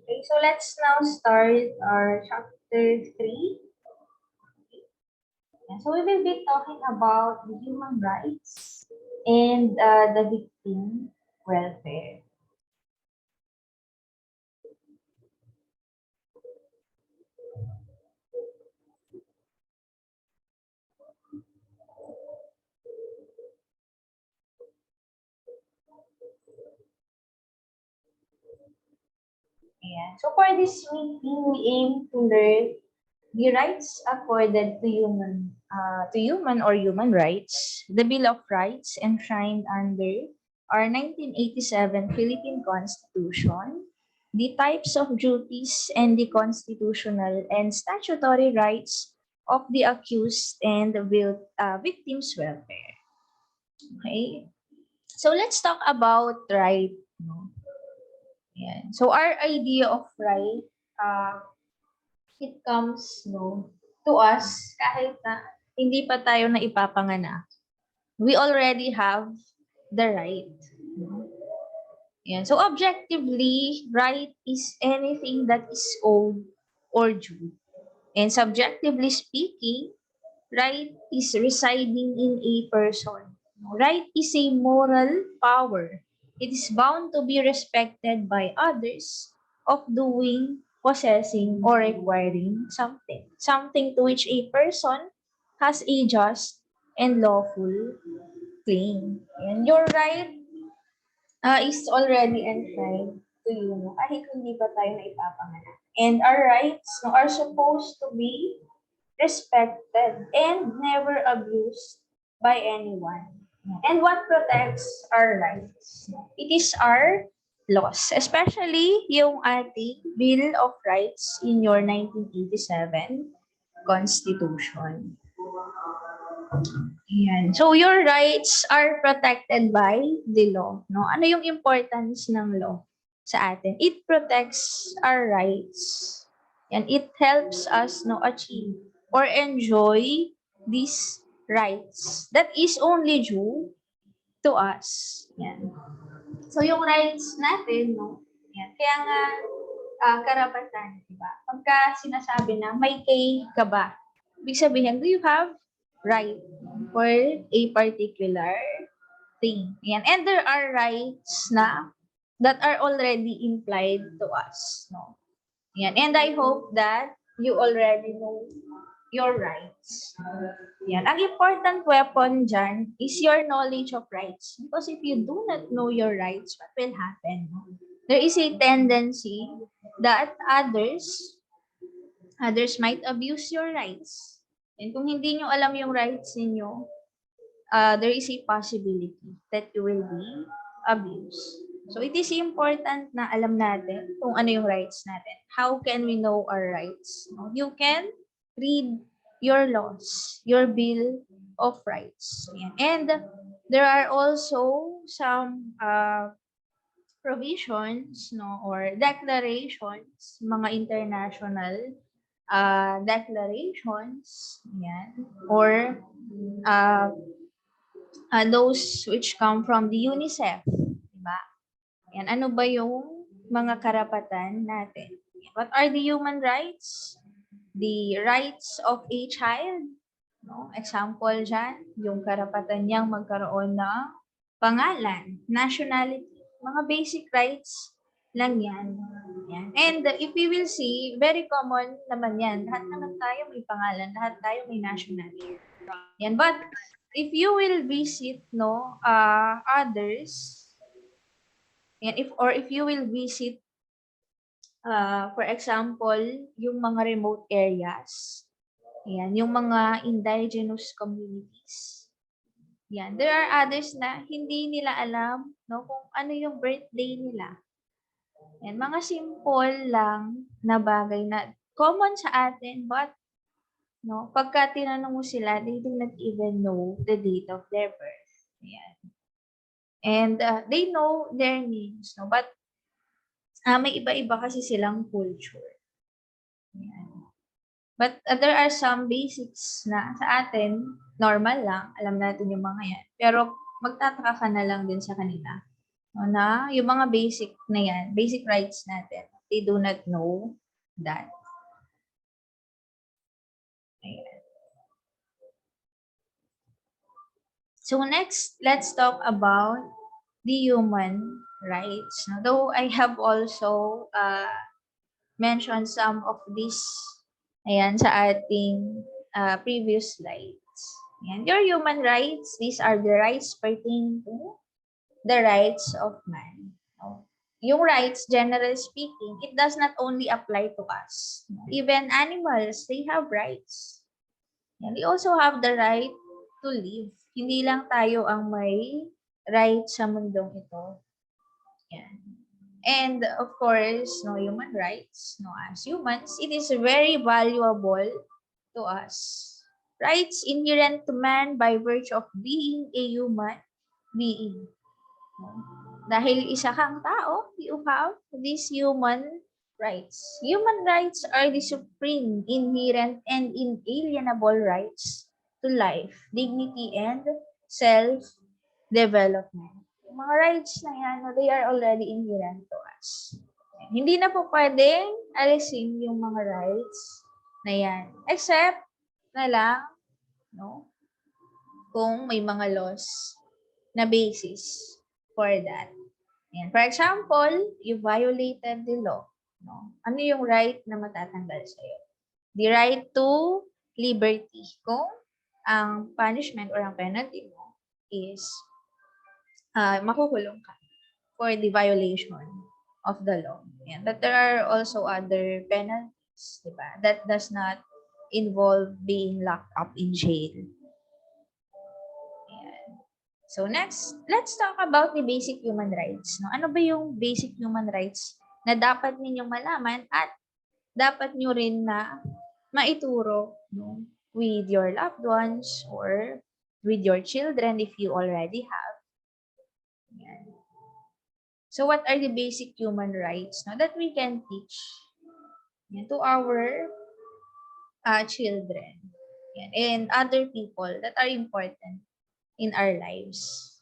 Okay, so let's now start our chapter 3. So we will be talking about the human rights and the victim welfare. Yeah. So for this meeting, we aim to learn the rights accorded to human rights, the Bill of Rights enshrined under our 1987 Philippine Constitution, the types of duties and the constitutional and statutory rights of the accused and the victims' welfare. Okay, so let's talk about right. No? Yan. So our idea of right, it comes to us kahit na hindi pa tayo na ipapanganak. We already have the right. No? Yan. So objectively, right is anything that is owed or due. And subjectively speaking, right is residing in a person. Right is a moral power. It is bound to be respected by others of doing, possessing, or acquiring something. Something to which a person has a just and lawful claim. And your right is already enshrined to you, no? Kahit hindi pa tayo na ipapanganak. And our rights are supposed to be respected and never abused by anyone. And what protects our rights? It is our laws, especially yung ating Bill of Rights in your 1987 Constitution. Yan. So your rights are protected by the law. No? Ano yung importance ng law sa atin? It protects our rights. And it helps us achieve or enjoy these rights that is only due to us. Yan. So yung rights natin, yan. Kaya nga karapatan, di ba? Pagka sinasabi na may kay ka ba, ibig sabihin, do you have right for a particular thing? Yan. And there are rights na that are already implied to us. No? Yan. And I hope that you already know your rights. Yan. Ang important weapon dyan is your knowledge of rights. Because if you do not know your rights, what will happen? There is a tendency that others might abuse your rights. And kung hindi nyo alam yung rights ninyo, there is a possibility that you will be abused. So it is important na alam natin kung ano yung rights natin. How can we know our rights? You can read your laws, your Bill of Rights. And there are also some provisions or declarations, mga international declarations, yan, or those which come from the UNICEF, diba? Yan, ano ba yung mga karapatan natin? What are the human rights? The rights of a child, example dyan, yung karapatan niyang magkaroon ng pangalan, nationality, mga basic rights lang yan. And if we will see, very common naman yan. Lahat naman tayo may pangalan, lahat tayo may nationality. Yan. But if you will visit others, yan, if you will visit for example, yung mga remote areas, yan, yung mga indigenous communities. Yan, there are others na hindi nila alam kung ano yung birthday nila. Yan, mga simple lang na bagay na common sa atin, but pagka tinanong mo sila, they do not even know the date of their birth. Yan. And they know their names, but may iba-iba kasi silang culture. Yan. But there are some basics na sa atin, normal lang, alam natin yung mga yan. Pero magtataka ka na lang din sa kanila na yung mga basic na yan, basic rights natin, They do not know that. Ayan. So next, let's talk about the human rights. Now, though I have also mentioned some of this ayan, sa ating previous slides. Ayan. Your human rights, these are the rights pertaining to the rights of man. No? Yung rights, generally speaking, it does not only apply to us. Even animals, they have rights. And they also have the right to live. Hindi lang tayo ang may right sa mundong ito. Yan. And of course, no human rights, no as humans, it is very valuable to us. Rights inherent to man by virtue of being a human being. Dahil isa kang tao, you have these human rights. Human rights are the supreme, inherent, and inalienable rights to life, dignity, and self-development. Yung mga rights na yan, they are already inherent to us. Hindi na po pwedeng alisin yung mga rights na yan. Except na lang, no, kung may mga laws na basis for that. And for example, you violated the law. No? Ano yung right na matatanggal sa'yo? The right to liberty. Kung ang punishment or ang penalty mo is makukulong ka for the violation of the law. And but there are also other penalties, diba? That does not involve being locked up in jail. So next, let's talk about the basic human rights. No? Ano ba yung basic human rights na dapat ninyong malaman at dapat nyo rin na maituro, no, with your loved ones or with your children if you already have. Yan. So what are the basic human rights, no, that we can teach, yan, to our children, yan, and other people that are important in our lives.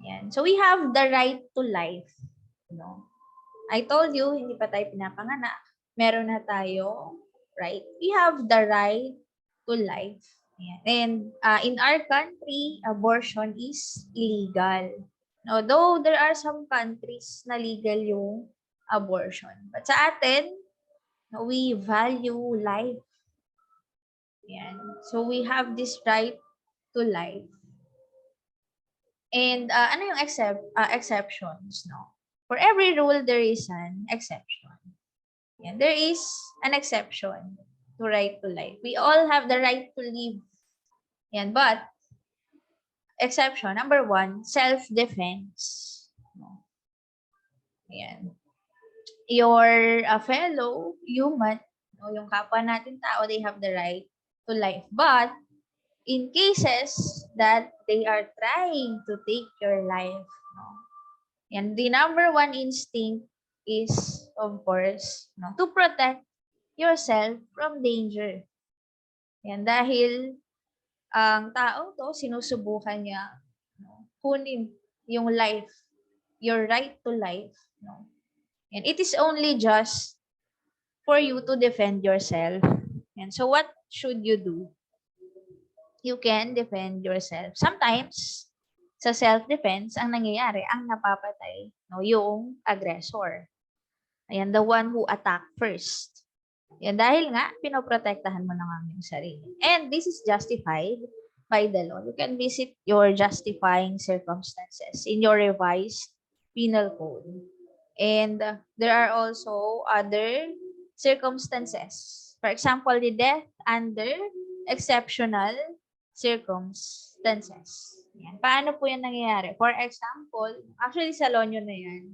Yan. So we have the right to life. No? I told you, hindi pa tayo pinapanganak. Meron na tayo, right? We have the right to life. Yan. And in our country, abortion is illegal. Although there are some countries na legal yung abortion. But sa atin, we value life. Yan. So we have this right to life. And ano yung exceptions, no? For every rule, there is an exception. Yan. There is an exception to right to life. We all have the right to live. Yan. But, exception, number 1, self-defense. No? Yan. Your fellow human, no, yung kapwa natin tao, they have the right to life. But, in cases that they are trying to take your life, no? And the number 1 instinct is, of course, no, to protect yourself from danger. Yan, dahil ang taong to, sinusubukan niya, no, kunin yung life, your right to life. No? And it is only just for you to defend yourself. And so what should you do? You can defend yourself. Sometimes, sa self-defense, ang nangyayari, ang napapatay, no, yung aggressor. Ayan, the one who attacked first. Yan, dahil nga, pinoprotektahan mo na nga yung sarili. And this is justified by the law. You can visit your justifying circumstances in your revised penal code. And there are also other circumstances. For example, the death under exceptional circumstances. Yan. Paano po yan nangyayari? For example, actually sa law nyo na yan.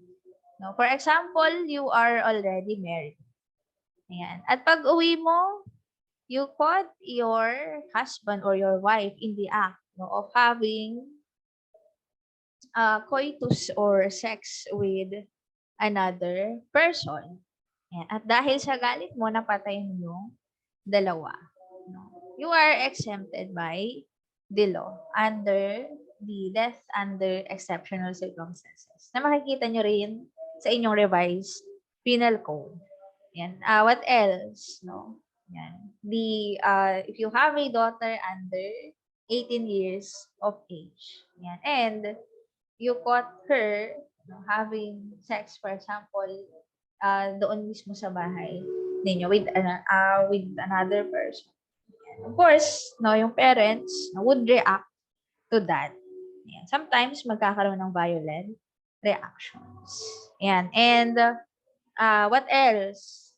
No? For example, you are already married. Ayan. At pag uwi mo, you caught your husband or your wife in the act, no, of having coitus or sex with another person. Ayan. At dahil sa galit mo, napatay mo yung dalawa. No? You are exempted by the law under the death under exceptional circumstances. Na makikita nyo rin sa inyong revised Penal Code. Yan. What else? No? Yan. If you have a daughter under 18 years of age, yan, and you caught her having sex, for example, doon mismo sa bahay ninyo with another person. Yan. Of course, no, yung parents would react to that. Yan. Sometimes magkakaroon ng violent reactions. Yan. And what else?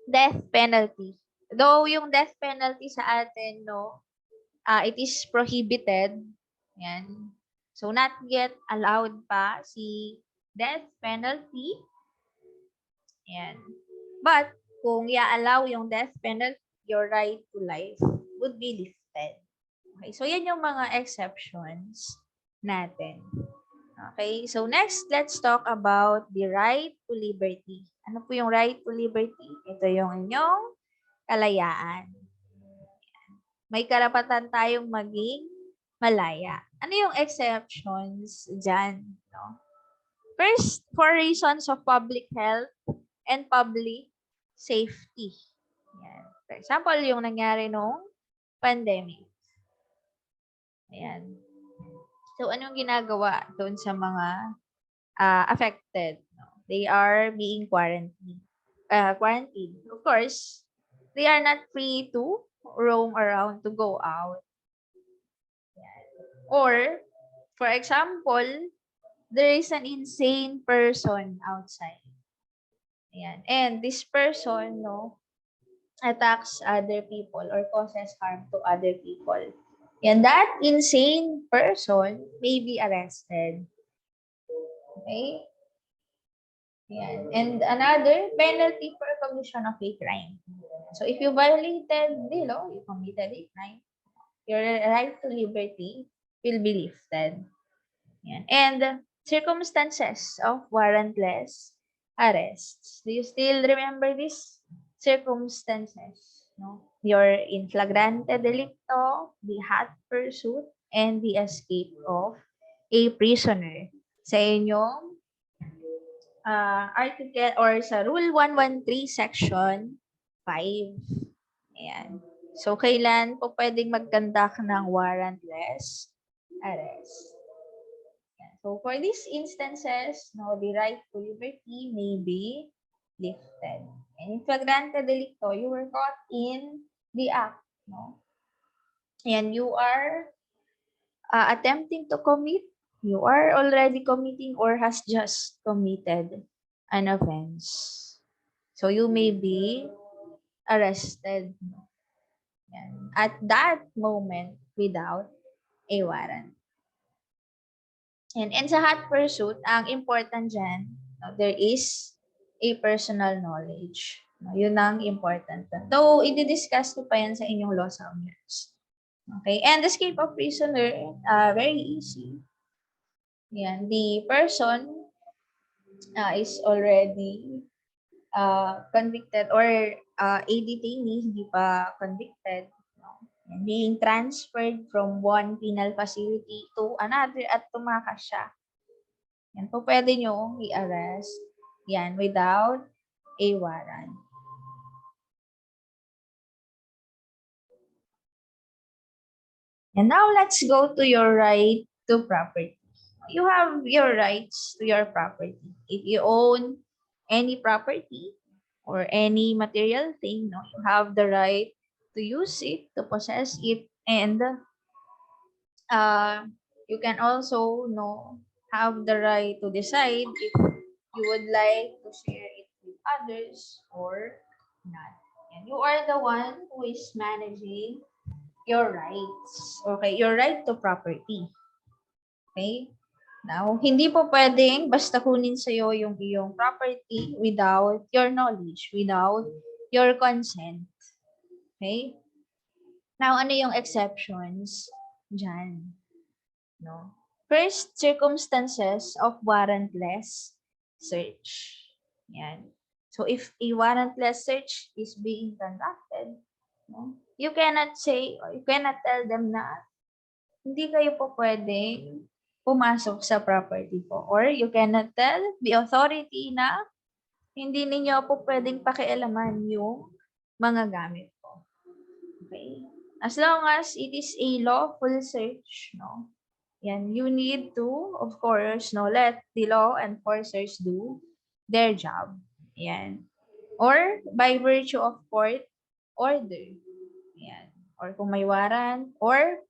Death penalty. Though yung death penalty sa atin, no, it is prohibited. Yan. So, not yet allowed pa si death penalty. Yan. But, kung i-allow yung death penalty, your right to life would be lifted. Okay, so yan yung mga exceptions natin. Okay, so next, let's talk about the right to liberty. Ano po yung right to liberty? Ito yung inyong kalayaan. May karapatan tayong maging malaya. Ano yung exceptions dyan? No? First, for reasons of public health and public safety. Yan. For example, yung nangyari nung pandemic. Ayan. So, anong ginagawa doon sa mga affected? No? They are being quarantined. Of course, they are not free to roam around, to go out. Yan. Or, for example, there is an insane person outside. Ayan. And this person, no, attacks other people or causes harm to other people. And that insane person may be arrested. Okay? Yan. And another, penalty for commission of a crime. So if you violated the law, you committed a crime, your right to liberty will be lifted. Yan. And circumstances of warrantless arrests. Do you still remember these circumstances? No? You're in flagrante delicto, the hot pursuit, and the escape of a prisoner. Sa inyong article or sa Rule 113, Section 5. Ayan. So, kailan po pwedeng mag-conduct ng warrantless arrest? So, for these instances, no, the right to liberty may be lifted. And in flagrante delicto, you were caught in the act, no? And you are attempting to commit, you are already committing or has just committed an offense. So, you may be arrested, no? Yan. At that moment without a warrant. And sa hot pursuit, ang important dyan, no, there is a personal knowledge. No, yun ang important. Though, i-discuss ko pa yan sa inyong law subjects. Okay? And escape of prisoner, very easy. Yan. The person is already convicted or a detainee, hindi pa convicted. No? And being transferred from one penal facility to another at tumakas siya. Yan po pwede nyo i-arrest yan without a warrant. And now let's go to your right to property. You have your rights to your property. If you own any property or any material thing, no, you have the right to use it, to possess it, and you can also have the right to decide if you would like to share it with others or not. And you are the one who is managing your rights. Okay, your right to property. Okay? Now, hindi po pwedeng basta kunin sa'yo yung iyong property without your knowledge, without your consent. Okay? Now, ano yung exceptions dyan? No? First, circumstances of warrantless search. Yan. So, if a warrantless search is being conducted, no, you cannot say, or you cannot tell them na hindi kayo po pwedeng pumasok sa property po. Or you cannot tell the authority na hindi ninyo po pwedeng pakialaman yung mga gamit ko. Okay? As long as it is a lawful search, no? Yan, you need to, of course, no, let the law enforcers do their job. Yan. Or by virtue of court order. Yan. Or kung may warrant, or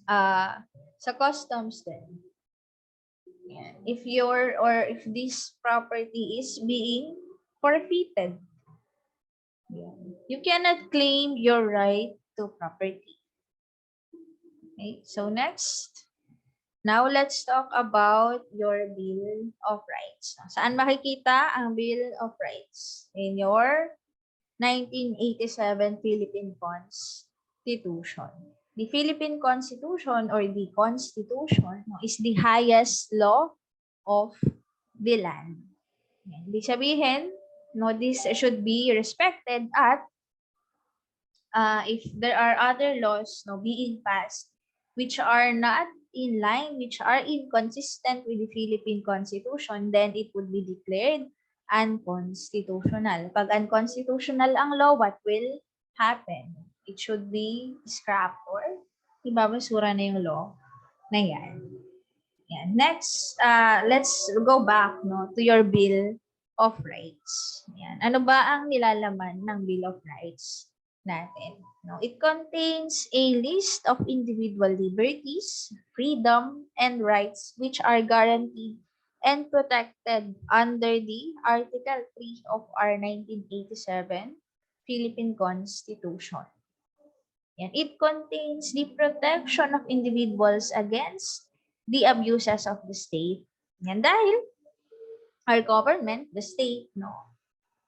sa customs din. Yan. If this property is being forfeited, yan, you cannot claim your right to property. Okay, so next. Now, let's talk about your Bill of Rights. Saan makikita ang Bill of Rights? In your 1987 Philippine Constitution. The Philippine Constitution or the Constitution is the highest law of the land. Ibig sabihin, this should be respected at if there are other laws being passed which are not in line, which are inconsistent with the Philippine Constitution, then it would be declared unconstitutional. Pag unconstitutional ang law, what will happen? It should be scrapped or ibabasura na yung law na yan. Yan. Next, let's go back to your Bill of Rights. Yan. Ano ba ang nilalaman ng Bill of Rights natin? It contains a list of individual liberties, freedom, and rights which are guaranteed and protected under the Article 3 of our 1987 Philippine Constitution. Yan. It contains the protection of individuals against the abuses of the state. Yan. Dahil our government, the state,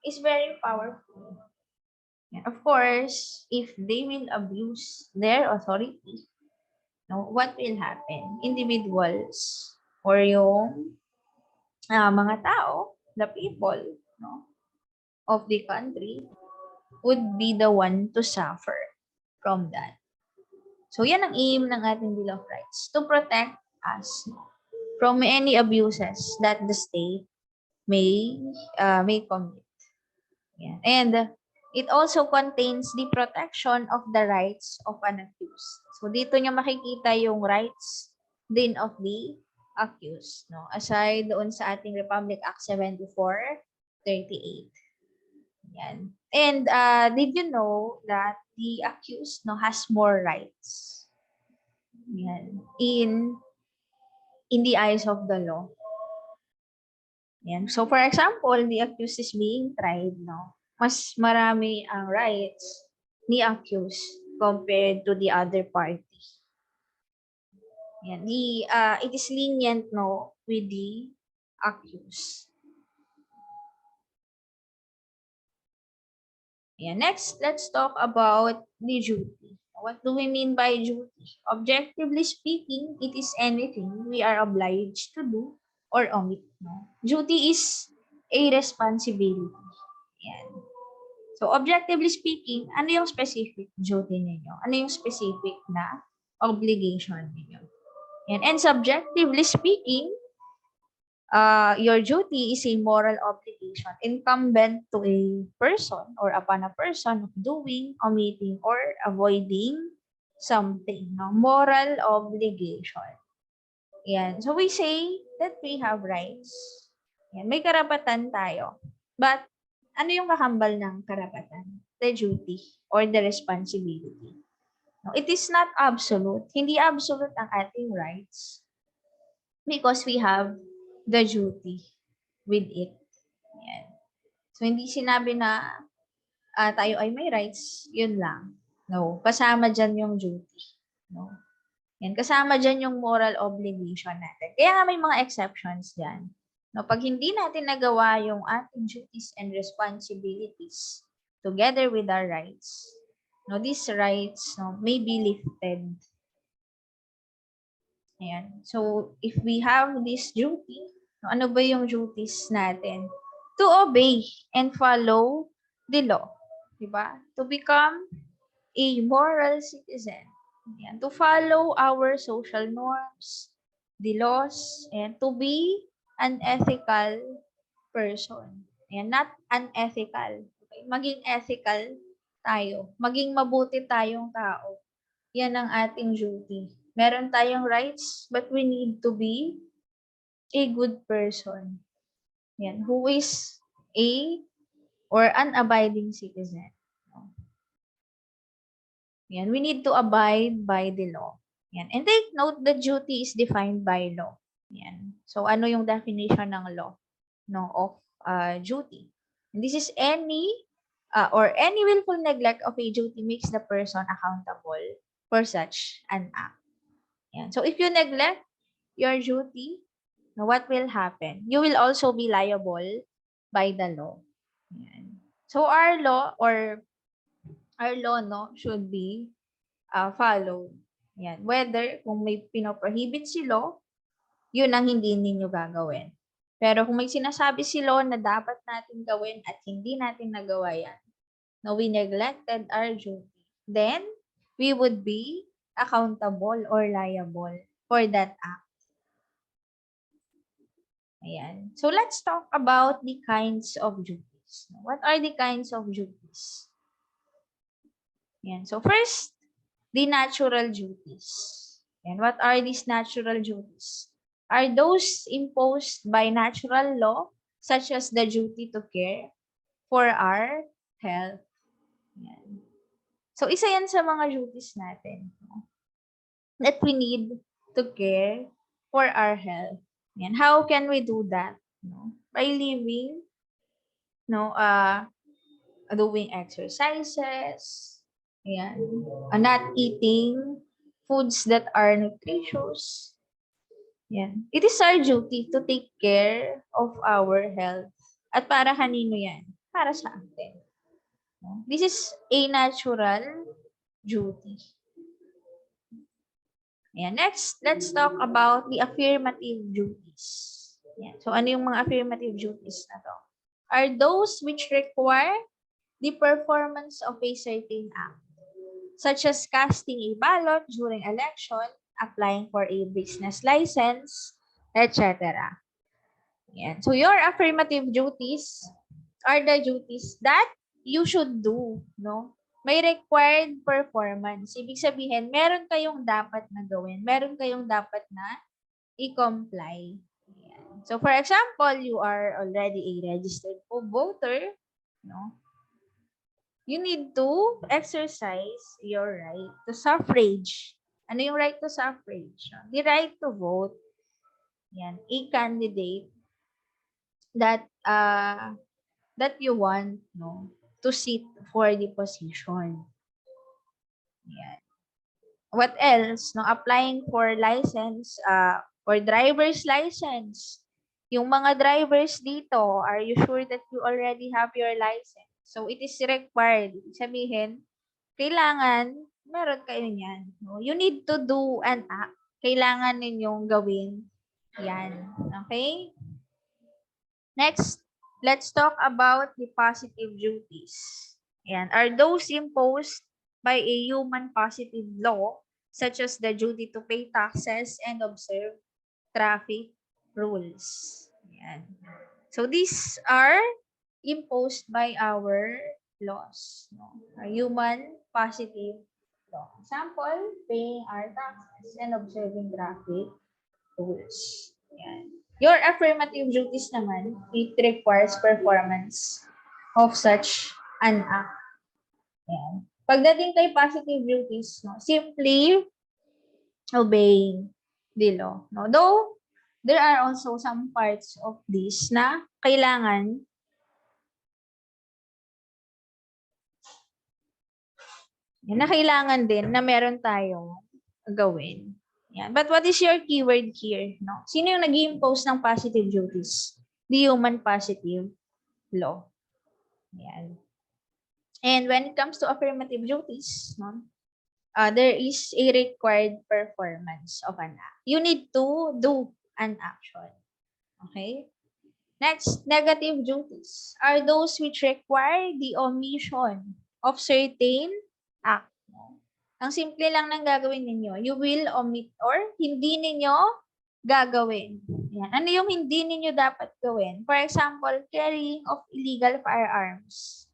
is very powerful. And of course, if they will abuse their authority, what will happen? Individuals or yung mga tao, the people of the country would be the one to suffer from that. So yan ang aim ng ating Bill of Rights, to protect us from any abuses that the state may commit. Yan. And it also contains the protection of the rights of an accused. So, dito nyo makikita yung rights din of the accused. Aside doon sa ating Republic Act 7438. Yan. And did you know that the accused has more rights? Yan. In the eyes of the law. Yan. So, for example, the accused is being tried, mas marami ang rights ni accused compared to the other party. Yan. It is lenient with the accused. Yan. Next, let's talk about the duty. What do we mean by duty? Objectively speaking, it is anything we are obliged to do or omit. Duty is a responsibility. Yan. So, objectively speaking, ano yung specific duty ninyo? Ano yung specific na obligation ninyo? Yan. And subjectively speaking, your duty is a moral obligation incumbent to a person or upon a person of doing, omitting, or avoiding something. Moral obligation. Yan. So, we say that we have rights. Yan. May karapatan tayo. But, ano yung kakambal ng karapatan? The duty or the responsibility. It is not absolute. Hindi absolute ang ating rights because we have the duty with it. Yan. So, hindi sinabi na tayo ay may rights, yun lang. No. Kasama dyan yung duty. No. Yan. Kasama dyan yung moral obligation natin. Kaya nga may mga exceptions dyan. Pag hindi natin nagawa yung ating duties and responsibilities together with our rights, these rights may be lifted. Ayan. So, if we have this duty, ano ba yung duties natin? To obey and follow the law. Diba? To become a moral citizen. Ayan. To follow our social norms, the laws, and to be an ethical person. Ayan, not unethical. Okay? Maging ethical tayo. Maging mabuti tayong tao. Yan ang ating duty. Meron tayong rights, but we need to be a good person. Yan, who is a or an abiding citizen. Yan, we need to abide by the law. Yan. And take note, the duty is defined by law. Yan. So, ano yung definition ng law? No, of duty. And this is any or any willful neglect of a duty makes the person accountable for such an act. Yan. So, if you neglect your duty, what will happen? You will also be liable by the law. Yan. So, our law no, should be followed. Yan. Whether kung may pinoprohibit si law, yun ang hindi ninyo gagawin. Pero kung may sinasabi si law na dapat natin gawin at hindi natin nagawa yan, no, we neglected our duty, then we would be accountable or liable for that act. Ayan. So let's talk about the kinds of duties. What are the kinds of duties? Ayan. So first, the natural duties. And what are these natural duties? Are those imposed by natural law, such as the duty to care for our health. Yan. So, isa yan sa mga duties natin, no? That we need to care for our health. Yan. How can we do that? No? By living, no, doing exercises, yan, not eating foods that are nutritious. Yan. It is our duty to take care of our health. At para kanino yan? Para sa atin. This is a natural duty. Ayan. Next, let's talk about the affirmative duties. Ayan. So, ano yung mga affirmative duties na to? Are those which require the performance of a certain act, such as casting a ballot during election, applying for a business license, etc. Ayan. So, your affirmative duties are the duties that you should do, no? May required performance. Ibig sabihin, meron kayong dapat na gawin. Meron kayong dapat na i-comply. Ayan. So, for example, you are already a registered voter, no? You need to exercise your right to suffrage. Ano yung right to suffrage? The right to vote. Yan, a candidate that that you want, no, to sit for the position. Yan. What else? No, applying for license, or driver's license. Yung mga drivers dito, are you sure that you already have your license? So, it is required. Sabihin, kailangan, meron kayo niyan. No? You need to do an act. Kailangan ninyong gawin yan. Okay? Next, let's talk about the positive duties. Yan. Are those imposed by a human positive law, such as the duty to pay taxes and observe traffic rules. Yan. So, these are imposed by our laws. No? A human positive law. Example, paying our taxes and observing traffic rules. Yan. Your affirmative duties naman, it requires performance of such an act. Yan. Pagdating kay positive duties, no, simply obeying the law. No? Though, there are also some parts of this na kailangan din na meron tayong gawin. Yan. But what is your keyword here? No? Sino yung nag-impose ng positive duties? The human positive law. Yan. And when it comes to affirmative duties, no, there is a required performance of an act. You need to do an action. Okay? Next, negative duties are those which require the omission of certain act. Ang simple lang ng gagawin ninyo, you will omit or hindi ninyo gagawin. Yan. Ano yung hindi ninyo dapat gawin? For example, carrying of illegal firearms.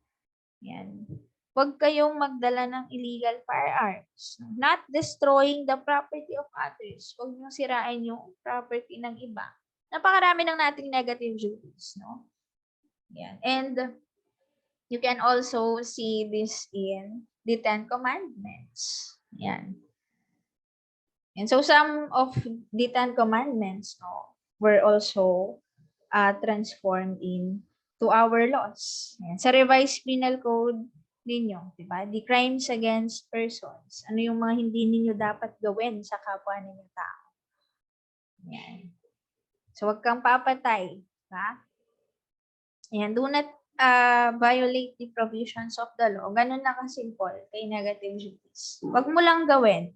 Yan. Huwag kayong magdala ng illegal firearms. Not destroying the property of others. Huwag nyo sirain yung property ng iba. Napakarami ng nating negative duties, no? Yan. And you can also see this in the 10 Commandments. Yan. And so some of the 10 Commandments, no, were also transformed into our laws. Yan. Sa revised penal code ninyo, di ba? The crimes against persons. Ano yung mga hindi ninyo dapat gawin sa kapwa ninyo tao? Yan. So, wag kang papatay. Diba? Yan. Do not violate the provisions of the law. Ganun na kasimple kay negative duties. Wag mo lang gawin.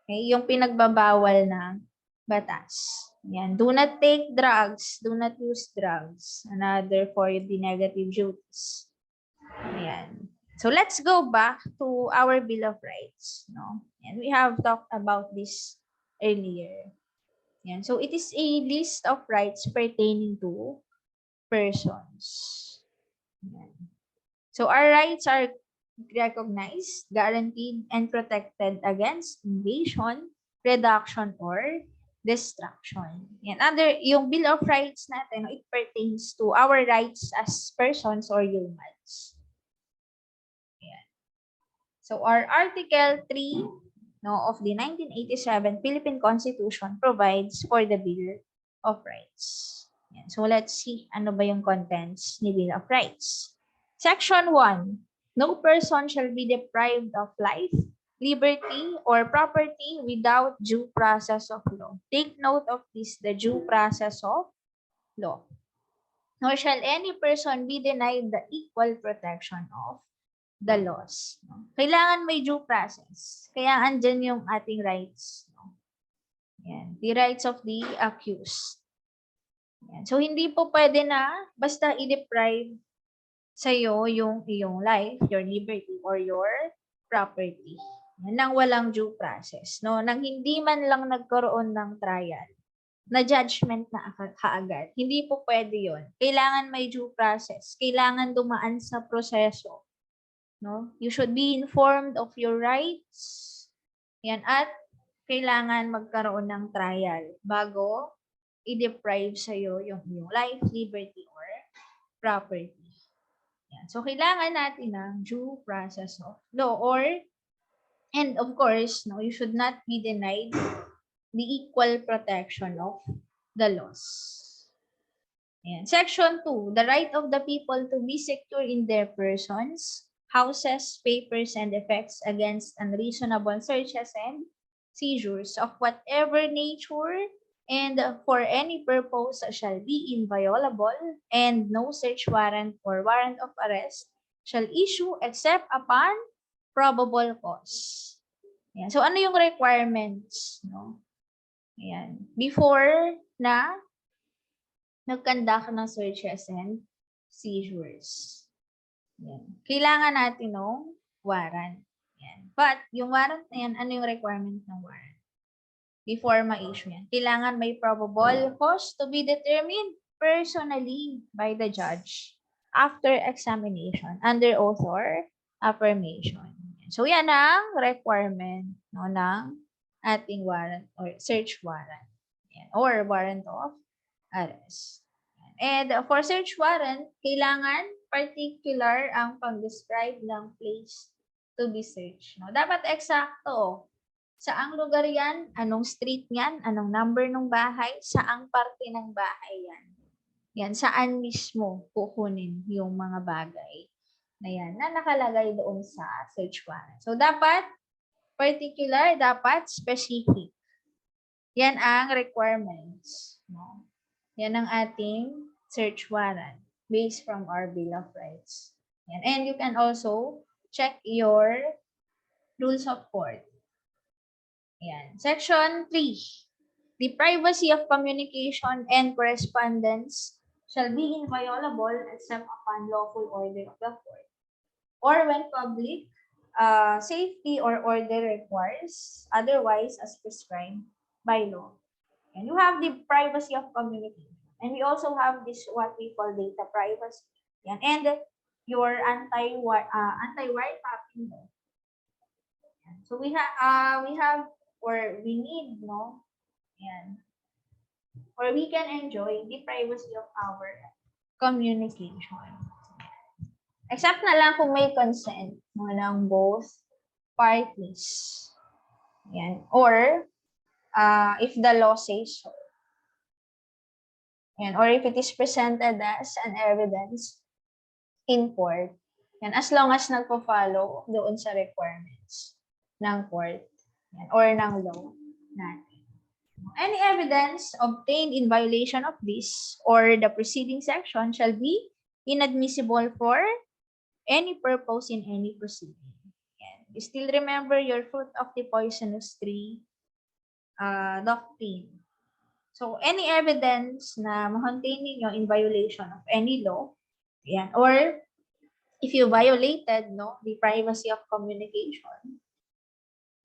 Okay? Yung pinagbabawal ng batas. Yan. Do not take drugs. Do not use drugs. Another for the negative duties. Ayan. So let's go back to our Bill of Rights. No? And we have talked about this earlier. Yan. So it is a list of rights pertaining to persons. Yan. So our rights are recognized, guaranteed, and protected against invasion, reduction, or destruction. Yan. Under yung Bill of Rights natin, it pertains to our rights as persons or humans. Yan. So our Article 3 of the 1987 Philippine Constitution provides for the Bill of Rights. Yan. So let's see ano ba yung contents ni Bill of Rights. Section 1. No person shall be deprived of life, liberty, or property without due process of law. Take note of this, the due process of law. Nor shall any person be denied the equal protection of the laws. Kailangan may due process. Kaya andyan yung ating rights. Yan. The rights of the accused. Yan. So, hindi po pwede na basta i-deprive sa'yo yung iyong life, your liberty, or your property. Yan, nang walang due process. No? Nang hindi man lang nagkaroon ng trial, na judgment na kaagad. Hindi po pwede yon. Kailangan may due process. Kailangan dumaan sa proseso. No? You should be informed of your rights. Yan. At kailangan magkaroon ng trial bago i-deprive sa'yo yung iyong life, liberty, or property. Yan. So, kailangan natin ng due process of law and of course, no, you should not be denied the equal protection of the laws. Yan. Section 2, the right of the people to be secure in their persons, houses, papers, and effects against unreasonable searches and seizures of whatever nature and for any purpose shall be inviolable, and no search warrant or warrant of arrest shall issue except upon probable cause. Yan. So, ano yung requirements? No? Yan. Before na nag-conduct ng searches and seizures. Yan. Kailangan natin ng warrant. Yan. But, yung warrant na yan, ano yung requirement ng warrant? Before ma-issue yan. Kailangan may probable cause to be determined personally by the judge after examination, under oath or affirmation. So, yan ang requirement no, ng ating warrant or search warrant. Yan, or warrant of arrest. And for search warrant, kailangan particular ang pag-describe ng place to be searched. No? Dapat eksakto. Saang lugar yan? Anong street yan? Anong number ng bahay? Saang parte ng bahay yan? Yan, saan mismo kukunin yung mga bagay na yan na nakalagay doon sa search warrant. So, dapat particular, dapat specific. Yan ang requirements. No? Yan ang ating search warrant based from our Bill of Rights. Yan. And you can also check your rules of court. Yan. Section 3. The privacy of communication and correspondence shall be inviolable except upon lawful order of the court, or when public safety or order requires, otherwise as prescribed by law. And you have the privacy of communication. And we also have this what we call data privacy. Yan. And your anti-wiretapping. So we need, no? Yan. Or we can enjoy the privacy of our communication. Except na lang kung may consent ng both parties. Yan. Or if the law says so. Yan. Or if it is presented as an evidence in court. Yan. As long as nagpo-follow doon sa requirements ng court. Yan. Or ng law natin. Any evidence obtained in violation of this or the preceding section shall be inadmissible for any purpose in any proceeding. Yan. You still remember your fruit of the poisonous tree doctrine. So, any evidence na ma-contain ninyo in violation of any law, yan, or if you violated, no, the privacy of communication,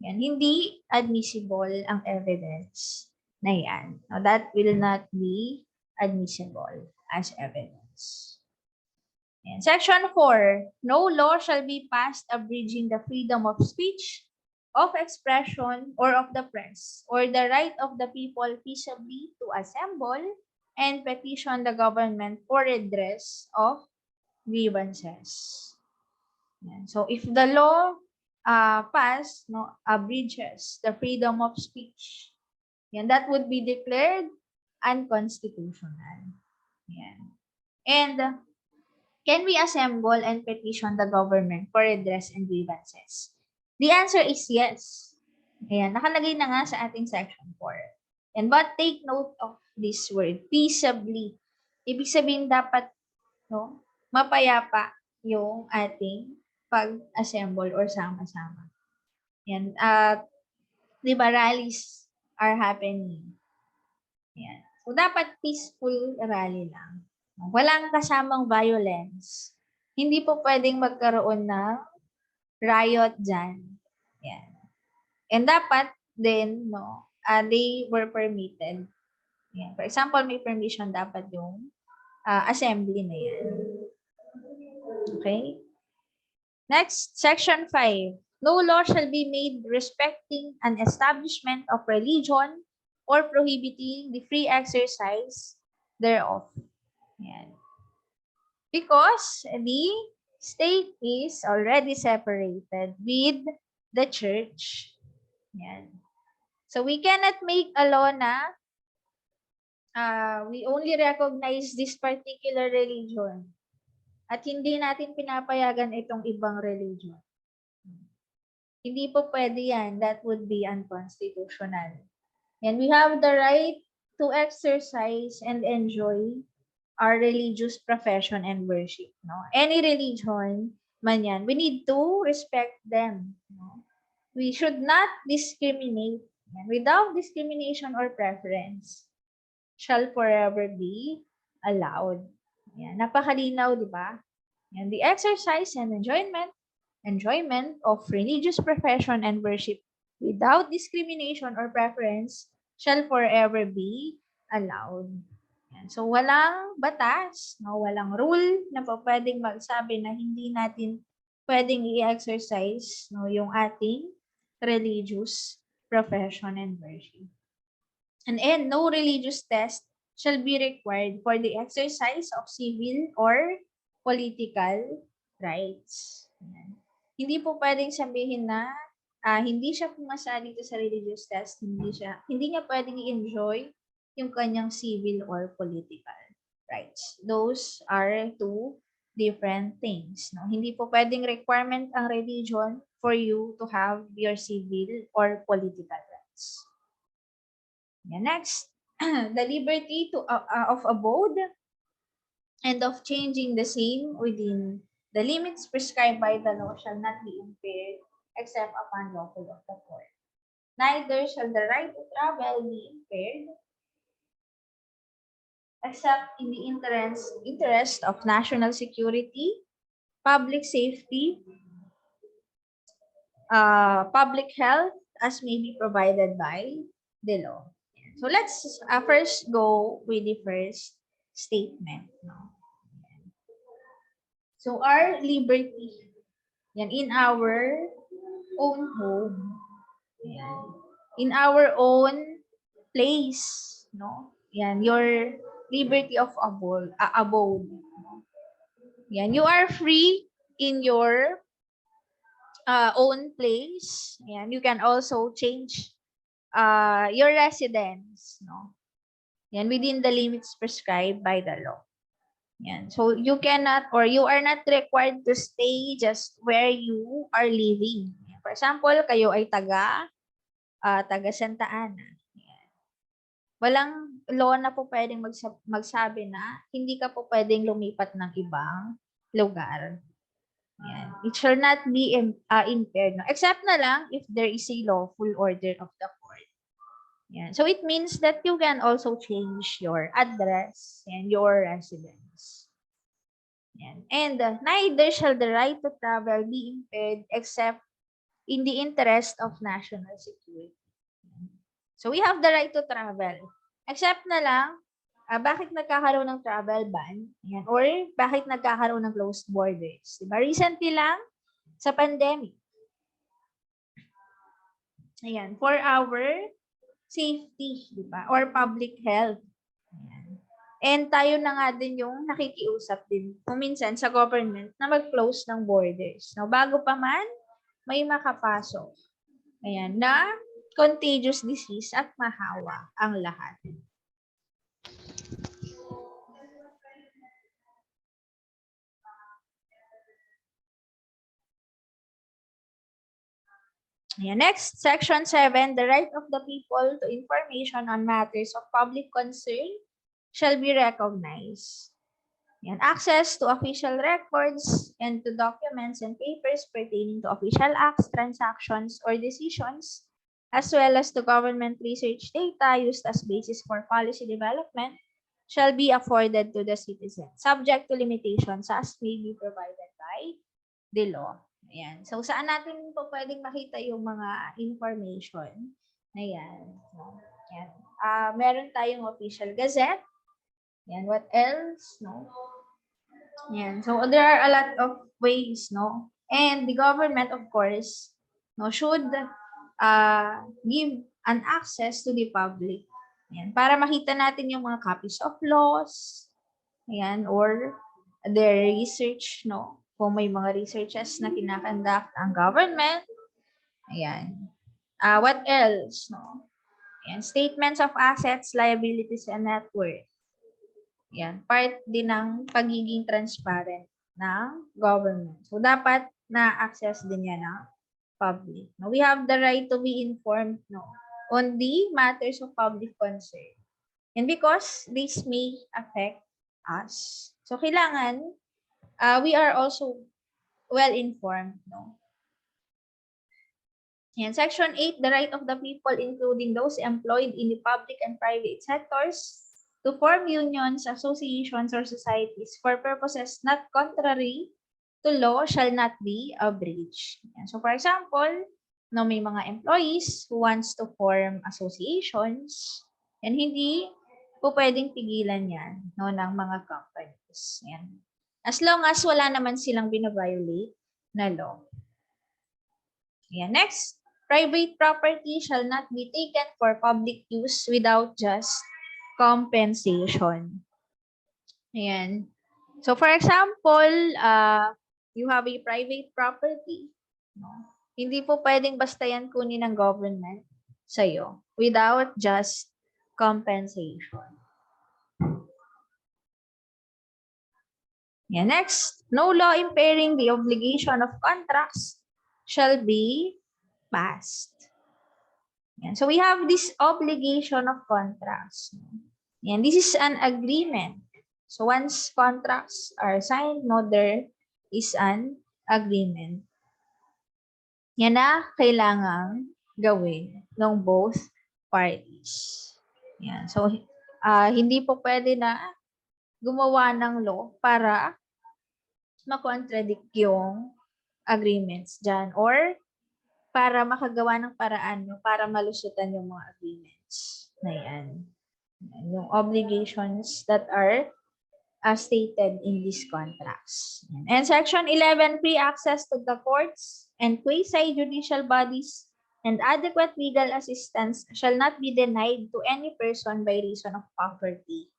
yan, hindi admissible ang evidence na yan. Now, that will not be admissible as evidence. Yan. Section 4, no law shall be passed abridging the freedom of speech, of expression, or of the press, or the right of the people peaceably to assemble and petition the government for redress of grievances. Yan. So, if the law passed, no, abridges the freedom of speech, yan, that would be declared unconstitutional. Yan. And can we assemble and petition the government for redress and grievances? The answer is yes. Ayan, nakalagay na nga sa ating section 4. And but take note of this word, peaceably. Ibig sabihin dapat, no, mapayapa yung ating pag-assemble or sama-sama. Yan. Di ba, rallies are happening. Yan. So, dapat peaceful rally lang. Walang kasamang violence. Hindi po pwedeng magkaroon ng riot dyan. Yan. And dapat din, no, they were permitted. Yan. For example, may permission dapat yung assembly na yan. Okay? Next, section 5. No law shall be made respecting an establishment of religion or prohibiting the free exercise thereof. Yan. Because the state is already separated with the church. Yan. So we cannot make a law na we only recognize this particular religion at hindi natin pinapayagan itong ibang religion. Hindi po pwede yan. That would be unconstitutional. And we have the right to exercise and enjoy our religious profession and worship. No? Any religion man yan, we need to respect them. No? We should not discriminate. Without discrimination or preference shall forever be allowed. Yan. Napakalinaw, di ba? Yan. The exercise and enjoyment of religious profession and worship without discrimination or preference shall forever be allowed. Yan. So, walang batas, no? Walang rule na pwedeng magsabi na hindi natin pwedeng i-exercise, no, yung ating religious profession and worship. And no religious test shall be required for the exercise of civil or political rights. Yan. Hindi po pwedeng sabihin na hindi siya pumasa dito sa religious test, hindi niya pwedeng i-enjoy yung kanyang civil or political rights. Those are two different things. No? Hindi po pwedeng requirement ang religion for you to have your civil or political rights. Yeah, next, the liberty of abode and of changing the same within the limits prescribed by the law shall not be impaired except upon lawful of the court. Neither shall the right to travel be impaired except in the interest of national security, public safety, public health, as may be provided by the law. So let's first go with the first statement. No? So our liberty, yan, in our own home, yan, in our own place, no? Yan, your liberty of abode. No? Yan, you are free in your own place. Yan, you can also change your residence, no? Yan, within the limits prescribed by the law. Yan. So, you cannot or you are not required to stay just where you are living. For example, kayo ay taga Santa Ana. Yan. Walang law na po pwedeng magsabi na hindi ka po pwedeng lumipat ng ibang lugar. Yan. It shall not be impaired. No? Except na lang if there is a lawful order of the court. Yan. So, it means that you can also change your address and your residence. Yan. And neither shall the right to travel be impaired except in the interest of national security. So, we have the right to travel. Except na lang, bakit nagkakaroon ng travel ban? Yan. Or bakit nagkakaroon ng closed borders? Diba? Recently lang, sa pandemic. Ayan. For our safety, diba? Or public health. Ayan. And tayo na nga din yung nakikiusap din kung minsan sa government na mag-close ng borders. No, bago pa man, may makapasok. Ayan, na contagious disease at mahawa ang lahat. Ayan, next, Section 7, the right of the people to information on matters of public concern shall be recognized. Yan, access to official records and to documents and papers pertaining to official acts, transactions, or decisions, as well as to government research data used as basis for policy development, shall be afforded to the citizen, subject to limitations as may be provided by the law. Ayan. So, saan natin po pwedeng makita yung mga information na yan? Yan. Meron tayong official gazette. Yan. What else? No? Yan. So, there are a lot of ways, no? And the government, of course, no, should give an access to the public. Yan. Para makita natin yung mga copies of laws. Yan. Or their research, no? Kung may mga researches na kinakandak ang government. Ayan. What else? No? Ayan. Statements of assets, liabilities, and net worth. Ayan. Part din ng pagiging transparent ng government. So, dapat na-access din yan ng public. No? We have the right to be informed, no, on the matters of public concern. And because this may affect us. So, kailangan we are also well-informed, no? And Section 8, the right of the people, including those employed in the public and private sectors, to form unions, associations, or societies for purposes not contrary to law shall not be abridged. Yan. So, for example, no, may mga employees who wants to form associations, and hindi po pwedeng pigilan yan, no, ng mga companies. Yan. As long as wala naman silang binaviolate na law. Ayan. Next, private property shall not be taken for public use without just compensation. Ayan. So, for example, you have a private property. No? Hindi po pwedeng basta yan kunin ng government sa'yo without just compensation. Yeah, next, no law impairing the obligation of contracts shall be passed. Yeah, so we have this obligation of contracts. Yeah, this is an agreement. So once contracts are signed, no, there is an agreement. Yan na kailangang gawin ng both parties. Yan. So hindi po pwede na gumawa ng law para ma-contradict yung agreements dyan or para makagawa ng paraan, no, para malusutan yung mga agreements. na yan. Yung obligations that are stated in these contracts. And Section 11, free access to the courts and quasi-judicial bodies and adequate legal assistance shall not be denied to any person by reason of poverty.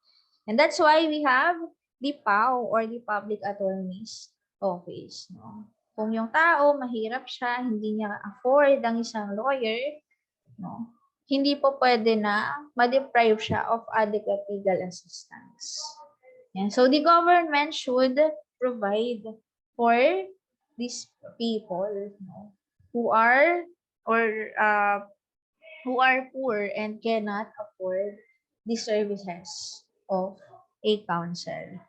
And that's why we have the PAO or the Public Attorney's Office. No? Kung yung tao, mahirap siya, hindi niya afford ang isang lawyer, no? Hindi po pwede na ma-deprive siya of adequate legal assistance. And so the government should provide for these people, no, who are poor and cannot afford the services of a counsel.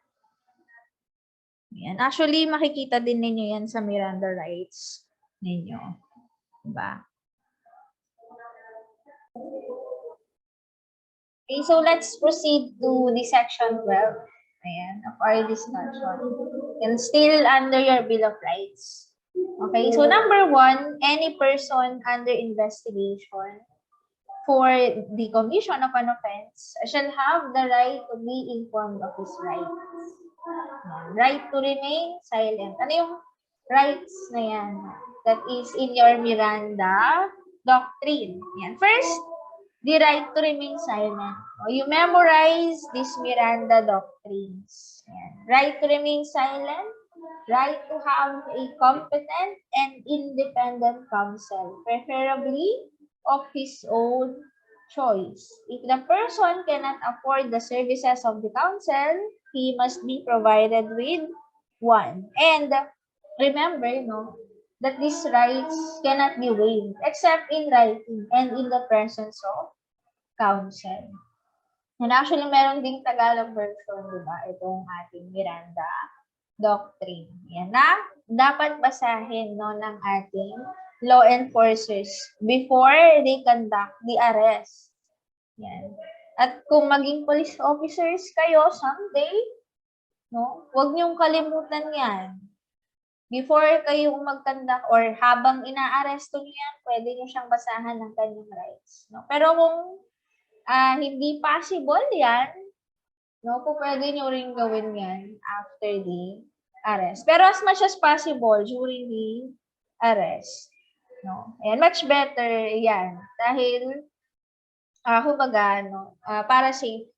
Yan. Actually, makikita din ninyo yan sa Miranda rights ninyo. Diba? Okay, so let's proceed to the section 12. Ayan, of our discussion. And still under your Bill of Rights. Okay, so number 1, any person under investigation for the commission of an offense shall have the right to be informed of his rights. Right to remain silent. Ano yung rights na yan? That is in your Miranda doctrine. Yan. First, the right to remain silent. You memorize these Miranda doctrines. Yan. Right to remain silent, right to have a competent and independent counsel, preferably of his own choice. If the person cannot afford the services of the counsel, he must be provided with one. And remember, no, that these rights cannot be waived except in writing and in the presence of counsel. And actually, meron ding Tagalog version, di ba? Itong ating Miranda doctrine. Yan na dapat basahin, no, ng ating law enforcers before they conduct the arrest. Yan. At kung maging police officers kayo someday, no, huwag niyong kalimutan yan. Before kayo mag-conduct or habang inaaresto niyo yan, pwede niyo siyang basahan ng kanyang rights. No? Pero kung hindi possible yan, no, kung pwede niyo rin gawin yan after the arrest. Pero as much as possible during the arrest. No? Ayan, much better yan. Dahil, kumbaga, no, para safe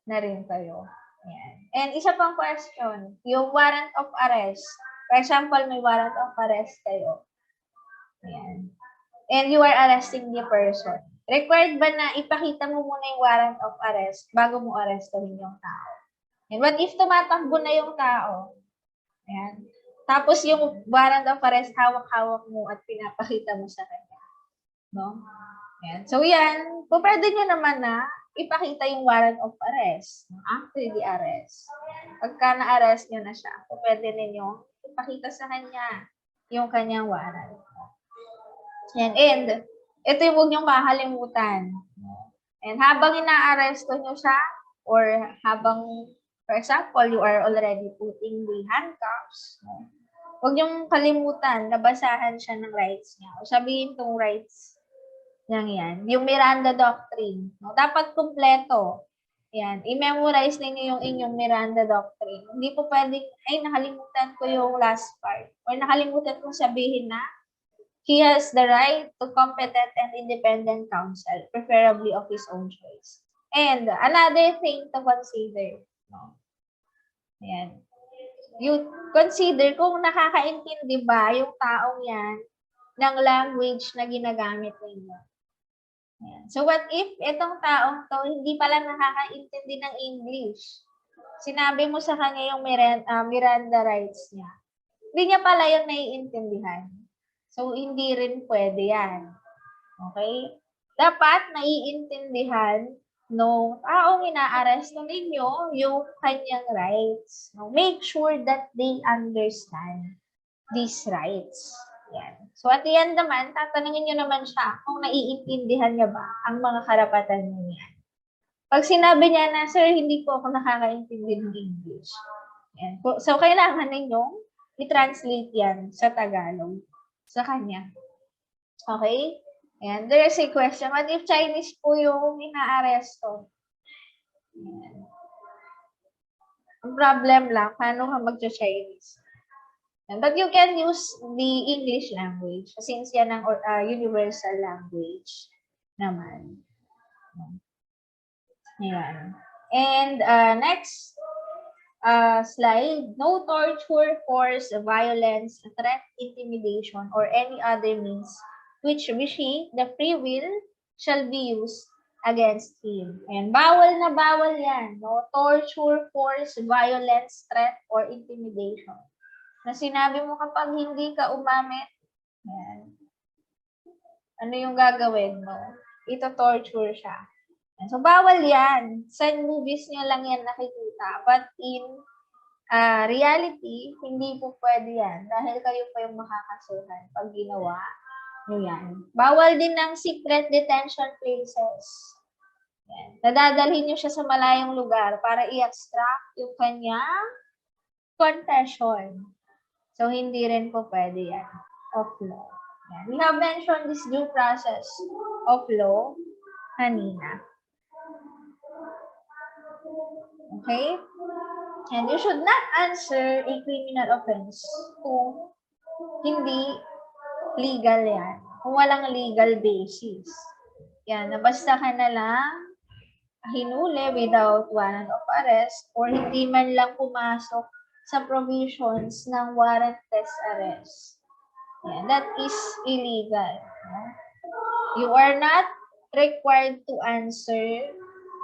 na rin kayo. Ayan. And isa pang question, yung warrant of arrest. For example, may warrant of arrest kayo. Ayan. And you are arresting the person. Required ba na ipakita mo muna yung warrant of arrest bago mo arrestuhin yung tao? And what if tumatakbo na yung tao? Ayan. Tapos yung warrant of arrest, hawak-hawak mo at pinapakita mo sa kanya. No? Ayan. So yan, kung pwede nyo naman na ipakita yung warrant of arrest after the arrest. Pagka na-arrest nyo na siya, kung pwede ninyo ipakita sa kanya yung kanyang warrant. Yan. And ito yung huwag niyong kakalimutan. And habang ina-arresto nyo siya, or habang, for example, you are already putting the handcuffs, huwag niyong kalimutan na basahan siya ng rights niya. O sabihin itong rights niyang yan. Yung Miranda Doctrine. No? Dapat kumpleto. Yan. I-memorize ninyo yung inyong Miranda Doctrine. Hindi po pwedeng, ay, nakalimutan ko yung last part. Or nakalimutan kong sabihin na he has the right to competent and independent counsel, preferably of his own choice. And another thing to consider. No? Ayan. You consider kung nakakaintindi ba yung taong yan ng language na ginagamit ninyo. Ayan. So what if itong taong to hindi pala nakakaintindi ng English? Sinabi mo sa kanya yung Miranda rights niya. Hindi niya pala yung naiintindihan. So, hindi rin pwede yan. Okay? Dapat naiintindihan no taong inaaresto ninyo yung kanyang rights. No? Make sure that they understand these rights. Yan. So, at the end naman, tatanungin nyo naman siya kung naiintindihan niya ba ang mga karapatan niya. Pag sinabi niya na, sir, hindi po ako nakakaintindi ng English. Yan. So, kailangan ninyong i-translate yan sa Tagalog sa kanya. Okay? Ayan, there is a question. What if Chinese po yung inaaresto? Ayan. Ang problem lang, paano ka mag-Chinese? But you can use the English language since yan ang universal language naman. Ayan. And next slide, no torture, force, violence, threat, intimidation, or any other means which wishing the free will shall be used against him. And bawal na bawal yan. No torture, force, violence, threat, or intimidation. Na sinabi mo kapag hindi ka umamit, yan, ano yung gagawin mo? Ito-torture siya. So, bawal yan. Sa movies niya lang yan nakikita. But in reality, hindi po pwede yan. Dahil kayo pa yung makakasuhan pag ginawa nyo yan. Bawal din ng secret detention places. Yan. Nadadalhin nyo siya sa malayong lugar para i-extract yung kanyang confession. So, hindi rin po pwede yan of law. Yan. We have mentioned this due process of law kanina. Okay? And you should not answer a criminal offense kung hindi legal yan. Kung walang legal basis. Yan, na basta ka na lang hinuli without warrant of arrest or hindi man lang pumasok sa provisions ng warrantless arrest. Yan, that is illegal. You are not required to answer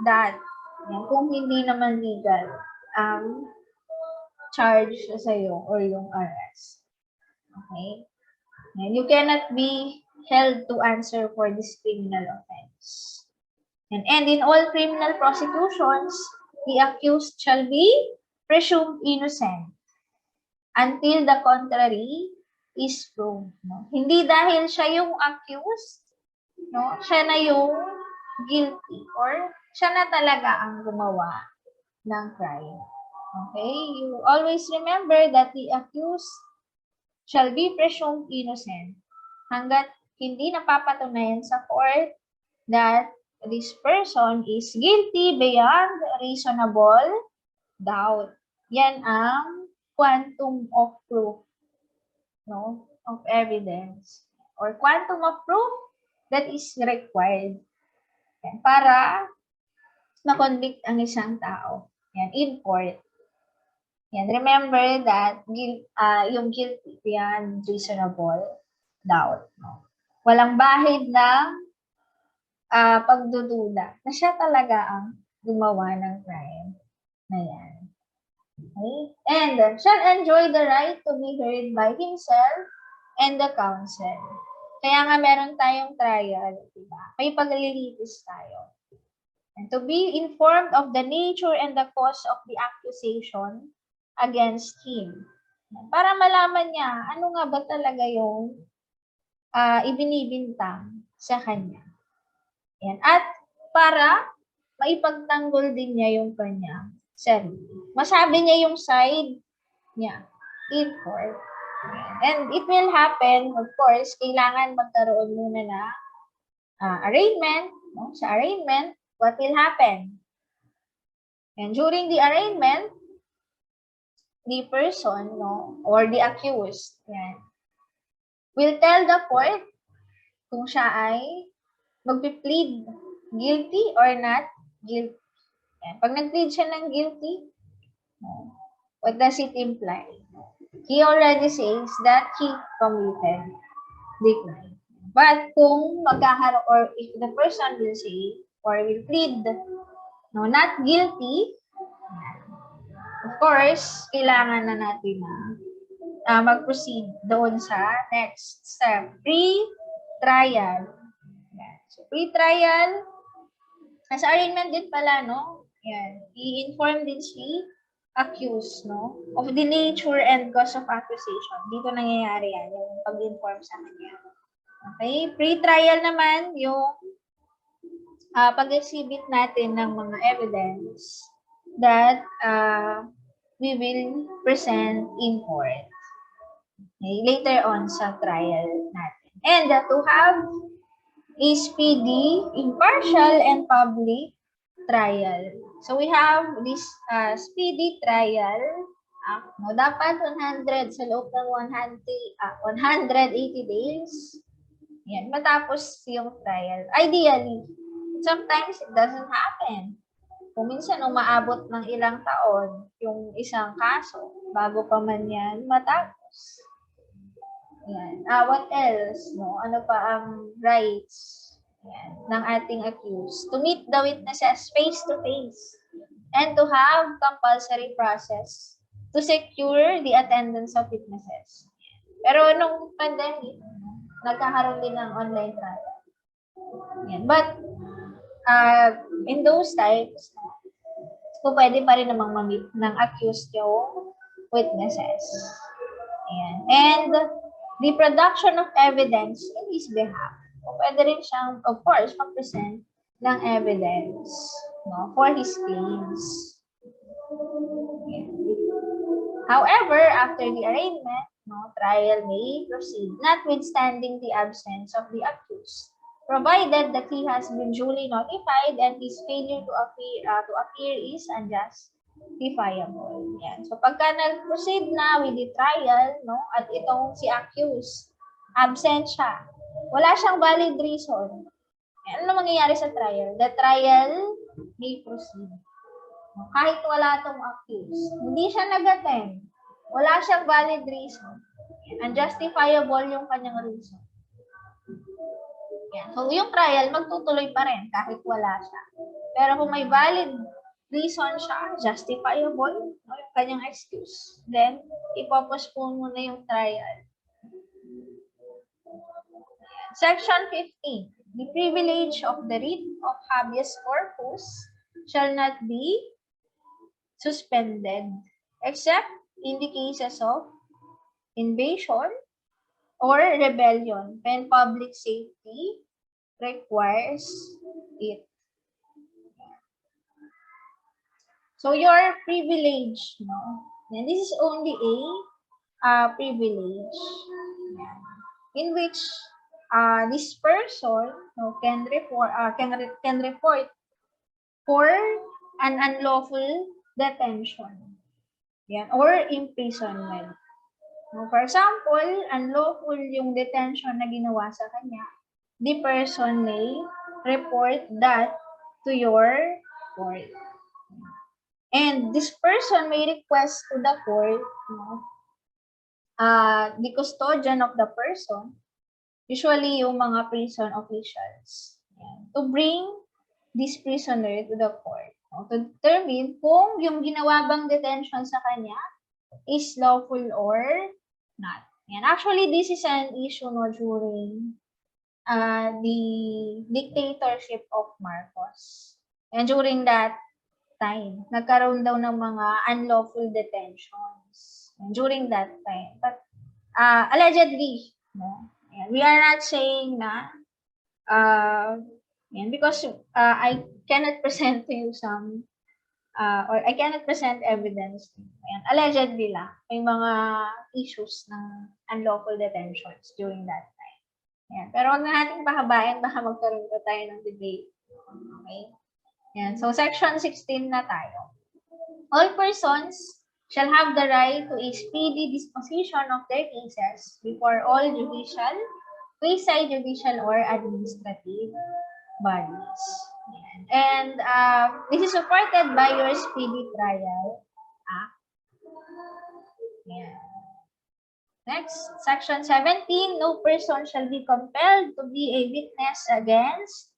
that. Yan, kung hindi naman legal ang charge sa iyo or yung arrest. Okay? And you cannot be held to answer for this criminal offense. And in all criminal prosecutions, the accused shall be presumed innocent until the contrary is proved. No? Hindi dahil siya yung accused, no? Siya na yung guilty or siya na talaga ang gumawa ng crime. Okay? You always remember that the accused shall be presumed innocent hanggat hindi napapatunayan sa court that this person is guilty beyond reasonable doubt. Yan ang quantum of proof, no, of evidence or quantum of proof that is required yan, para ma-convict ang isang tao yan, in court. Yan, remember that yung guilty beyond reasonable doubt. No? Walang bahid ng pagdududa na siya talaga ang gumawa ng crime na yan. Okay? And shall enjoy the right to be heard by himself and the counsel. Kaya nga meron tayong trial, diba? May paglilitis tayo. And to be informed of the nature and the cause of the accusation against him. Para malaman niya, ano nga ba talaga yung ibinibintang sa kanya. Yan. At para maipagtanggol din niya yung kanyang sarili. Masabi niya yung side niya in court. And it will happen, of course, kailangan magkaroon muna na arraignment. No? Sa arraignment, what will happen? And during the arraignment, the person, no, or the accused, yan, will tell the court kung siya ay magpi-plead guilty or not guilty. Yan. Pag nag-plead siya ng guilty, what does it imply? He already says that he committed the crime. But kung magkakaroon or if the person will say or will plead no, not guilty, of course, kailangan na natin na mag-proceed doon sa next step, pre-trial. So, pre-trial, nasa arraignment din pala, no? Yan. I-inform din si accused, no? Of the nature and cause of accusation. Dito nangyayari yan, yung pag-inform sa kanya. Okay? Pre-trial naman, yung pag-exhibit natin ng mga evidence that we will present in court. Okay? Later on sa trial natin. And to have a speedy, impartial, and public trial. So we have this speedy trial. No, dapat 100 sa loob ng 180 days. Yan, matapos yung trial. Ideally, sometimes it doesn't happen. Kung minsan umaabot ng ilang taon yung isang kaso bago pa man yan matapos. Yan. What else? No? Ano pa ang rights yan, ng ating accused? To meet the witnesses face-to-face and to have compulsory process to secure the attendance of witnesses. Pero nung pandemic, nagkakaroon din ng online trial. Yan. But in those times, kung pwede pa rin namang ma-meet ng accused yung witnesses. Ayan. And the production of evidence in his behalf. O pwede rin siyang, of course, mag-present ng evidence, no, for his claims. Ayan. However, after the arraignment, no, trial may proceed, notwithstanding the absence of the accused, provided that he has been duly notified and his failure to appear is unjustifiable. Yan. So pagka nag-proceed na with the trial, no, at itong si accused, absent siya, wala siyang valid reason. Ano mangyayari sa trial? The trial may proceed. No, kahit wala itong accused, hindi siya nag-attend, wala siyang valid reason. Unjustifiable yung kanyang reason. Yan. So, yung trial, magtutuloy pa rin kahit wala siya. Pero kung may valid reason siya, justifiable, no, yung kanyang excuse, then, ipopostpone mo na yung trial. Yan. Section 15. The privilege of the writ of habeas corpus shall not be suspended except in the cases of invasion or rebellion when public safety requires it. So your privilege, no? And this is only a privilege, in which this person, no, can report for an unlawful detention, yan, or imprisonment. No, for example, unlawful yung detention na ginawa sa kanya, the person may report that to your court. And this person may request to the court, no, the custodian of the person, usually yung mga prison officials, yan, to bring this prisoner to the court, no, to determine kung yung ginawa bang detention sa kanya is lawful or not. And actually, this is an issue, no, during the dictatorship of Marcos. And during that time, nagkaroon daw ng mga unlawful detentions. And during that time. But allegedly, no, we are not saying na because I cannot present to you some or I cannot present evidence. Ayan, allegedly lang, may mga issues ng unlawful detentions during that time. Ayan, pero wag na natin pahabain, baka magkaroon pa tayo ng debate. Okay? Ayan, so section 16 na tayo. All persons shall have the right to a speedy disposition of their cases before all judicial, quasi-judicial, or administrative bodies. And this is supported by your Speedy Trial Act. Next, Section 17, no person shall be compelled to be a witness against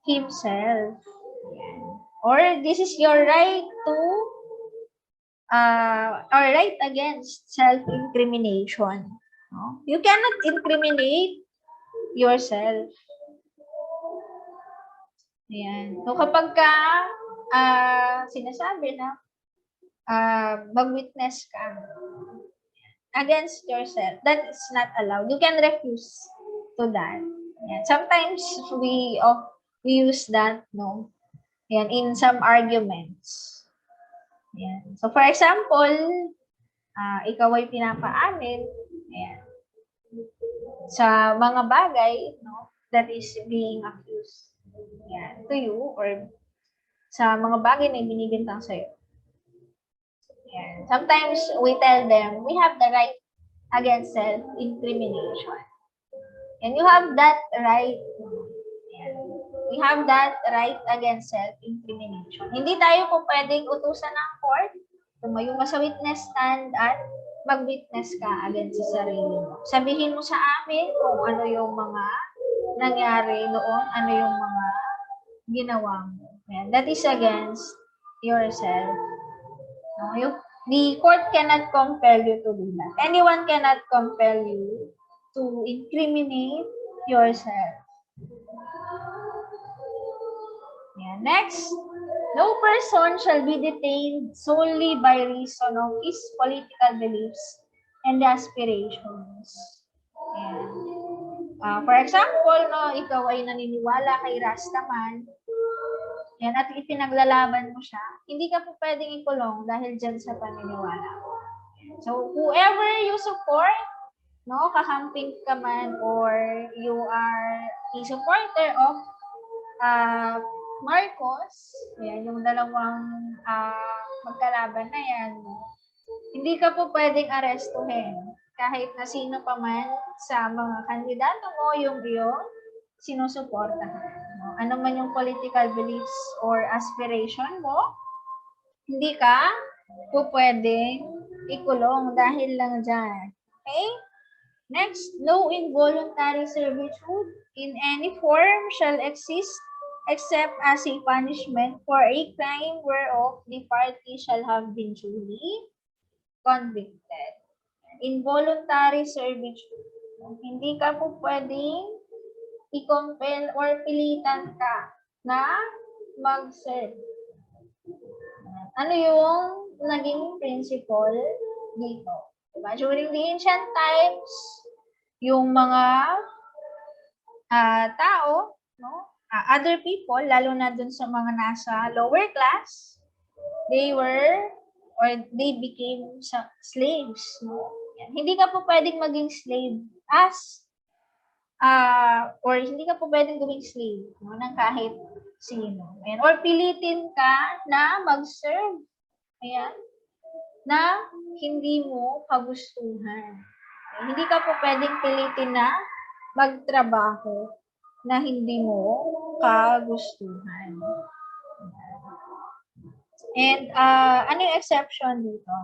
himself. Or this is your right to, or right against self-incrimination. No? You cannot incriminate yourself. Ayan. So, kapag ka sinasabi na mag-witness ka against yourself, that is not allowed. You can refuse to that. Ayan. Sometimes, we use that, no? Ayan, in some arguments. Ayan. So, for example, ikaw ay pinapaamin, ayan, sa mga bagay, no, that is being accused. Yan, to you or sa mga bagay na binibintang sa'yo. Yan. Sometimes we tell them, we have the right against self-incrimination. And you have that right. Yan. We have that right against self-incrimination. Hindi tayo po pwedeng utusan ng court, tumayo ka sa witness stand at mag-witness ka against sa sarili mo. Sabihin mo sa amin kung ano yung mga nangyari noon, ano yung mga ginawa mo. Yan. That is against yourself. No? The court cannot compel you to do that. Anyone cannot compel you to incriminate yourself. Yeah. Next, no person shall be detained solely by reason of his political beliefs and aspirations. Yeah. For example, no, ikaw ay naniniwala kay Rastaman, yan, at ipinaglalaban mo siya, hindi ka po pwedeng ikulong dahil dyan sa paniniwala mo. So, whoever you support, no, kakamping ka man or you are a supporter of Marcos, yan, yung dalawang magkalaban na yan, hindi ka po pwedeng arestuhin kahit na sino pa man sa mga kandidato mo yung iyong sinusuportahan. No? Ano man yung political beliefs or aspiration mo, hindi ka po pwedeng ikulong dahil lang dyan. Okay? Next, no involuntary servitude in any form shall exist except as a punishment for a crime whereof the party shall have been duly convicted. Involuntary servitude. Hindi ka po pwedeng i-compel or pilitan ka na mag-serve. Ano yung naging principle dito? Diba? During the ancient times, yung mga tao, no? Other people, lalo na dun sa mga nasa lower class, they were or they became slaves. No? Yan. Hindi ka po pwedeng maging slave as or hindi ka po pwedeng gawing slave, no, ng kahit sino. Ayan. Or pilitin ka na mag-serve. Ayan. Na hindi mo kagustuhan. Ayan. Hindi ka po pwedeng pilitin na magtrabaho na hindi mo kagustuhan. And ano yung exception dito?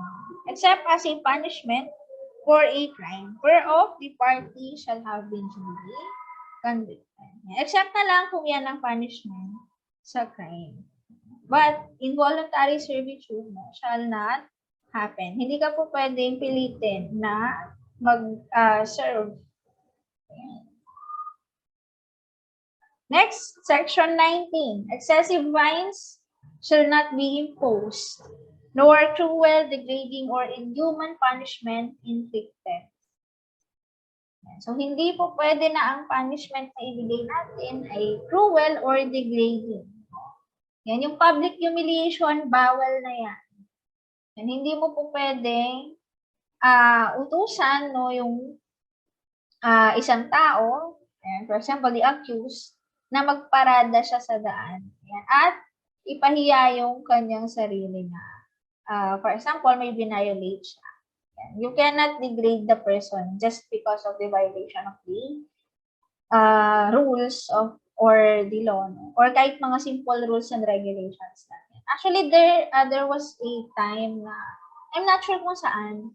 Except as a punishment for a crime whereof the party shall have been duly convicted. Except na lang kung yan ang punishment sa crime. But involuntary servitude shall not happen. Hindi ka po pwedeng pilitin na mag-serve. Next, section 19. Excessive fines shall not be imposed, nor cruel, degrading, or inhuman punishment inflicted. So, hindi po pwede na ang punishment na ibigay natin ay cruel or degrading. Yan, yung public humiliation, bawal na yan. Yan, hindi mo po pwedeng utusan, no, yung isang tao, yan, for example, the accused, na magparada siya sa daan. Yan, at ipahiya yung kanyang sarili na, for example, may binayolate siya. Yan. You cannot degrade the person just because of the violation of the rules of or the law, no? Or kahit mga simple rules and regulations natin. Actually, there was a time na, I'm not sure kung saan,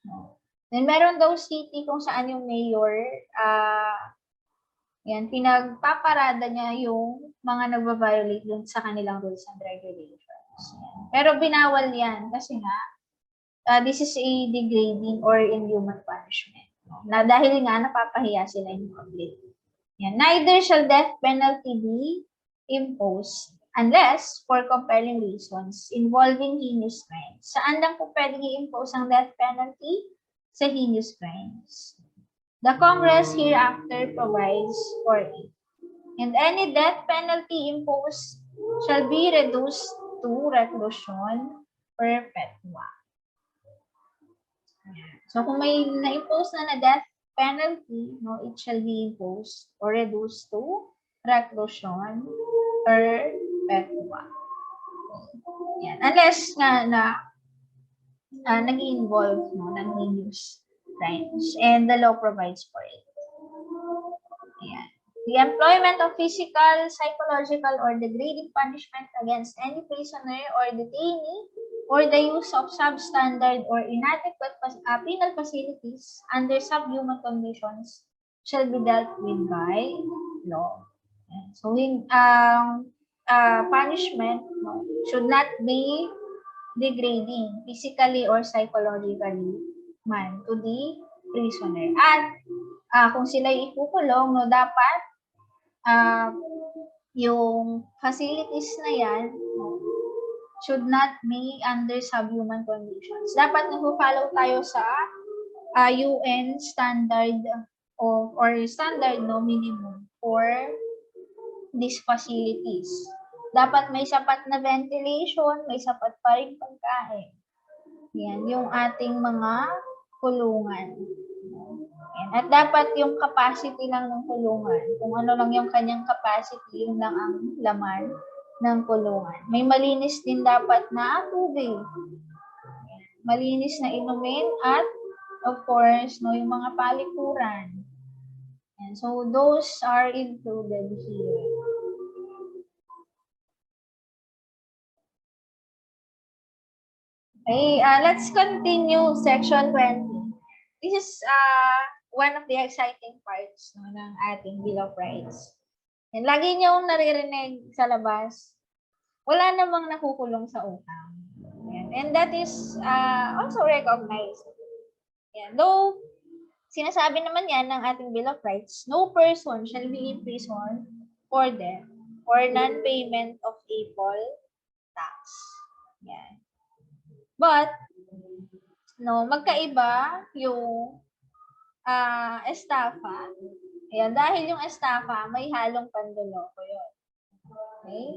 no? Then meron daw city kung saan yung mayor, yan, pinagpaparada niya yung mga nagbabiolate dun sa kanilang rules and regulations. Yan. Pero binawal yan kasi nga, this is a degrading or inhuman punishment. No? Na dahil nga napapahiya sila in public. Yan. Neither shall death penalty be imposed unless for compelling reasons involving heinous crimes. Saan lang po pwedeng i-impose ang death penalty? Sa heinous crimes. The Congress hereafter provides for it. And any death penalty imposed shall be reduced to reclusion perpetua. So, kung may na-impose na death penalty, no, it shall be imposed or reduced to reclusion perpetua. Yan. Unless nga na nag-involve, no, ng heinous crimes and the law provides for it. Yan. The employment of physical, psychological, or degrading punishment against any prisoner or detainee, or the use of substandard or inadequate penal facilities under subhuman conditions shall be dealt with by law. So, punishment, no, should not be degrading physically or psychologically man to the prisoner. At kung sila ikukulong, no, dapat yung facilities na yan, no, should not be under subhuman conditions. Dapat nag-follow tayo sa UN standard or standard, no, minimum for these facilities. Dapat may sapat na ventilation, may sapat pa rin pagkain. Yan, yung ating mga kulungan. Yan. At dapat yung capacity lang ng kulungan, kung ano lang yung kanyang capacity, yun lang ang laman ng kulungan. May malinis din dapat na tubig. Malinis na inumin at of course, no, yung mga palikuran. And so those are included here. Okay, let's continue section 20. This is one of the exciting parts, no, ng ating Bill of Rights. And lagi niyong naririnig sa labas, wala namang nakukulong sa utang. And that is also recognized. Yan. Though, sinasabi naman yan ng ating Bill of Rights, no person shall be imprisoned for debt or non-payment of a poll tax. Yan. But, no, magkaiba yung estafa. Ayan, dahil yung estafa, may halong panloloko yun. Okay?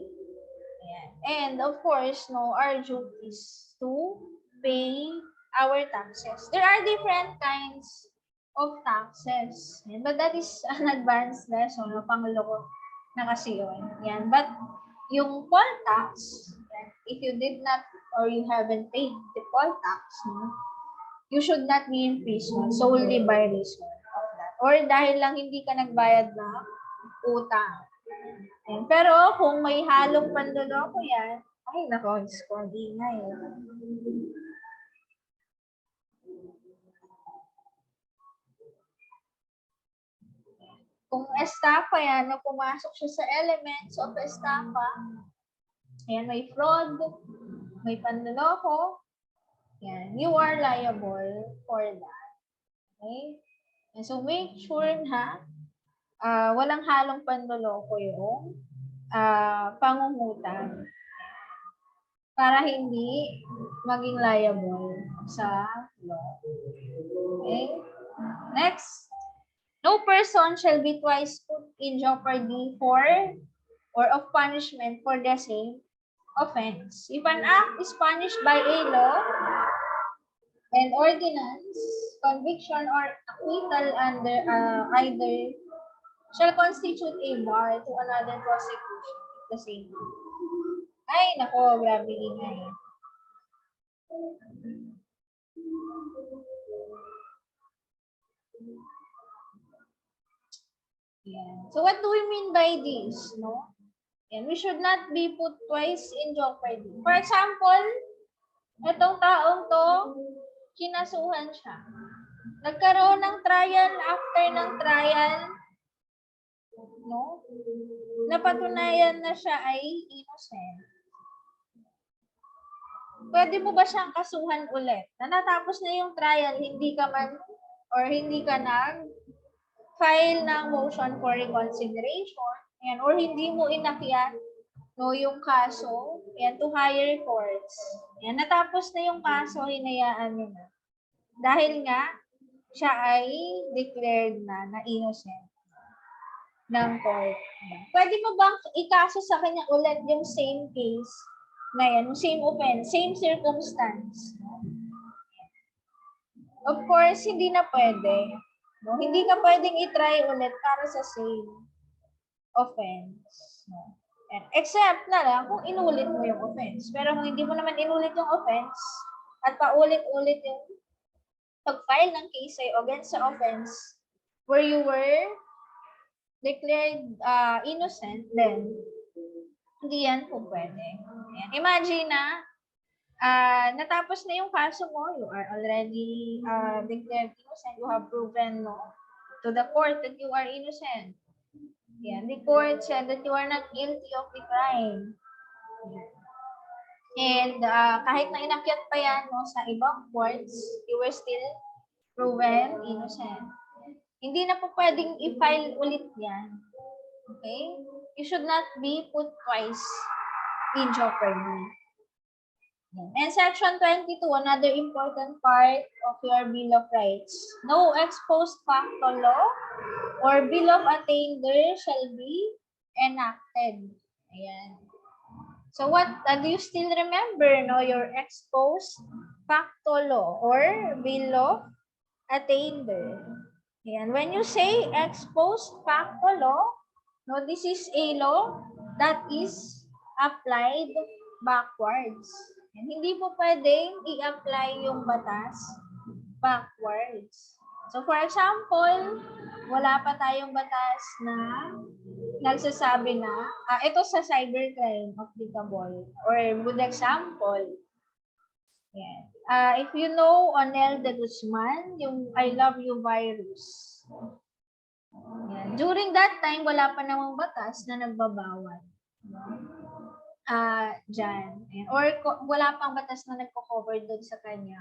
Ayan. And of course, no, our duty is to pay our taxes. There are different kinds of taxes. Ayan, but that is an advanced lesson, no, pangloko na kasi yun. Ayan. But yung poll tax, if you did not or you haven't paid the poll tax, no, you should not be imprisoned solely by reason of that. Or dahil lang hindi ka nagbayad na utang. Ayan. Pero kung may halong panloloko yan, ay nako, ang ingay. Kung estafa yan, na pumasok siya sa elements of estafa, ayan, may fraud, may panloloko, yan, you are liable for that. Okay? And so make sure na walang halong panloloko yung pangungutang para hindi maging liable sa law. Okay? Next. No person shall be twice put in jeopardy for or of punishment for the same offense. If an act is punished by a law, an ordinance, conviction, or acquittal under either shall constitute a bar to another prosecution at the same time. Ay, nako, grabe ingay. Yeah. So what do we mean by this, no? And we should not be put twice in jeopardy. For example, itong taong to, kinasuhan siya. Nagkaroon ng trial, after ng trial, no? Napatunayan na siya ay innocent. Pwede mo ba siyang kasuhan ulit? Na natapos na yung trial, hindi ka man or hindi ka file ng motion for reconsideration, ayan, or hindi mo inakyat, no, yung kaso, ayan, to higher courts. Ayan, natapos na yung kaso, hinayaan mo na. Dahil nga, siya ay declared na innocent ng court. Pwede mo bang ikaso sa kanya ulit yung same case na yan, same offense, same circumstance? Of course, hindi na pwede. No? Hindi ka pwedeng i-try ulit para sa same offense. No? And except na lang kung inulit mo yung offense. Pero kung hindi mo naman inulit yung offense at paulit-ulit yung pag-file ng case sa'yo against sa offense where you were declared innocent, then hindi yan po pwede. Ayan. Imagine na natapos na yung kaso mo, you are already declared innocent, you have proven no, to the court that you are innocent. Yan. The court said that you are not guilty of the crime. And kahit na inakyat pa yan no, sa ibang courts, you were still proven innocent. Hindi na po pwedeng i-file ulit yan. Okay? You should not be put twice in jeopardy. And Section 22, another important part of your Bill of Rights. No ex post facto law or Bill of Attainder shall be enacted. Ayan. So what, do you still remember no, your ex post facto law or Bill of Attainder? Ayan. When you say ex post facto law, no, this is a law that is applied backwards. And hindi po pwedeng i-apply yung batas backwards. So for example, wala pa tayong batas na nagsasabi na, ito sa cybercrime applicable. Or good example, yan. If you know Onel de Guzman, yung I love you virus. Yan. During that time, wala pa namang batas na nagbabawal. Dyan. Or wala pang batas na nagko-cover doon sa kanya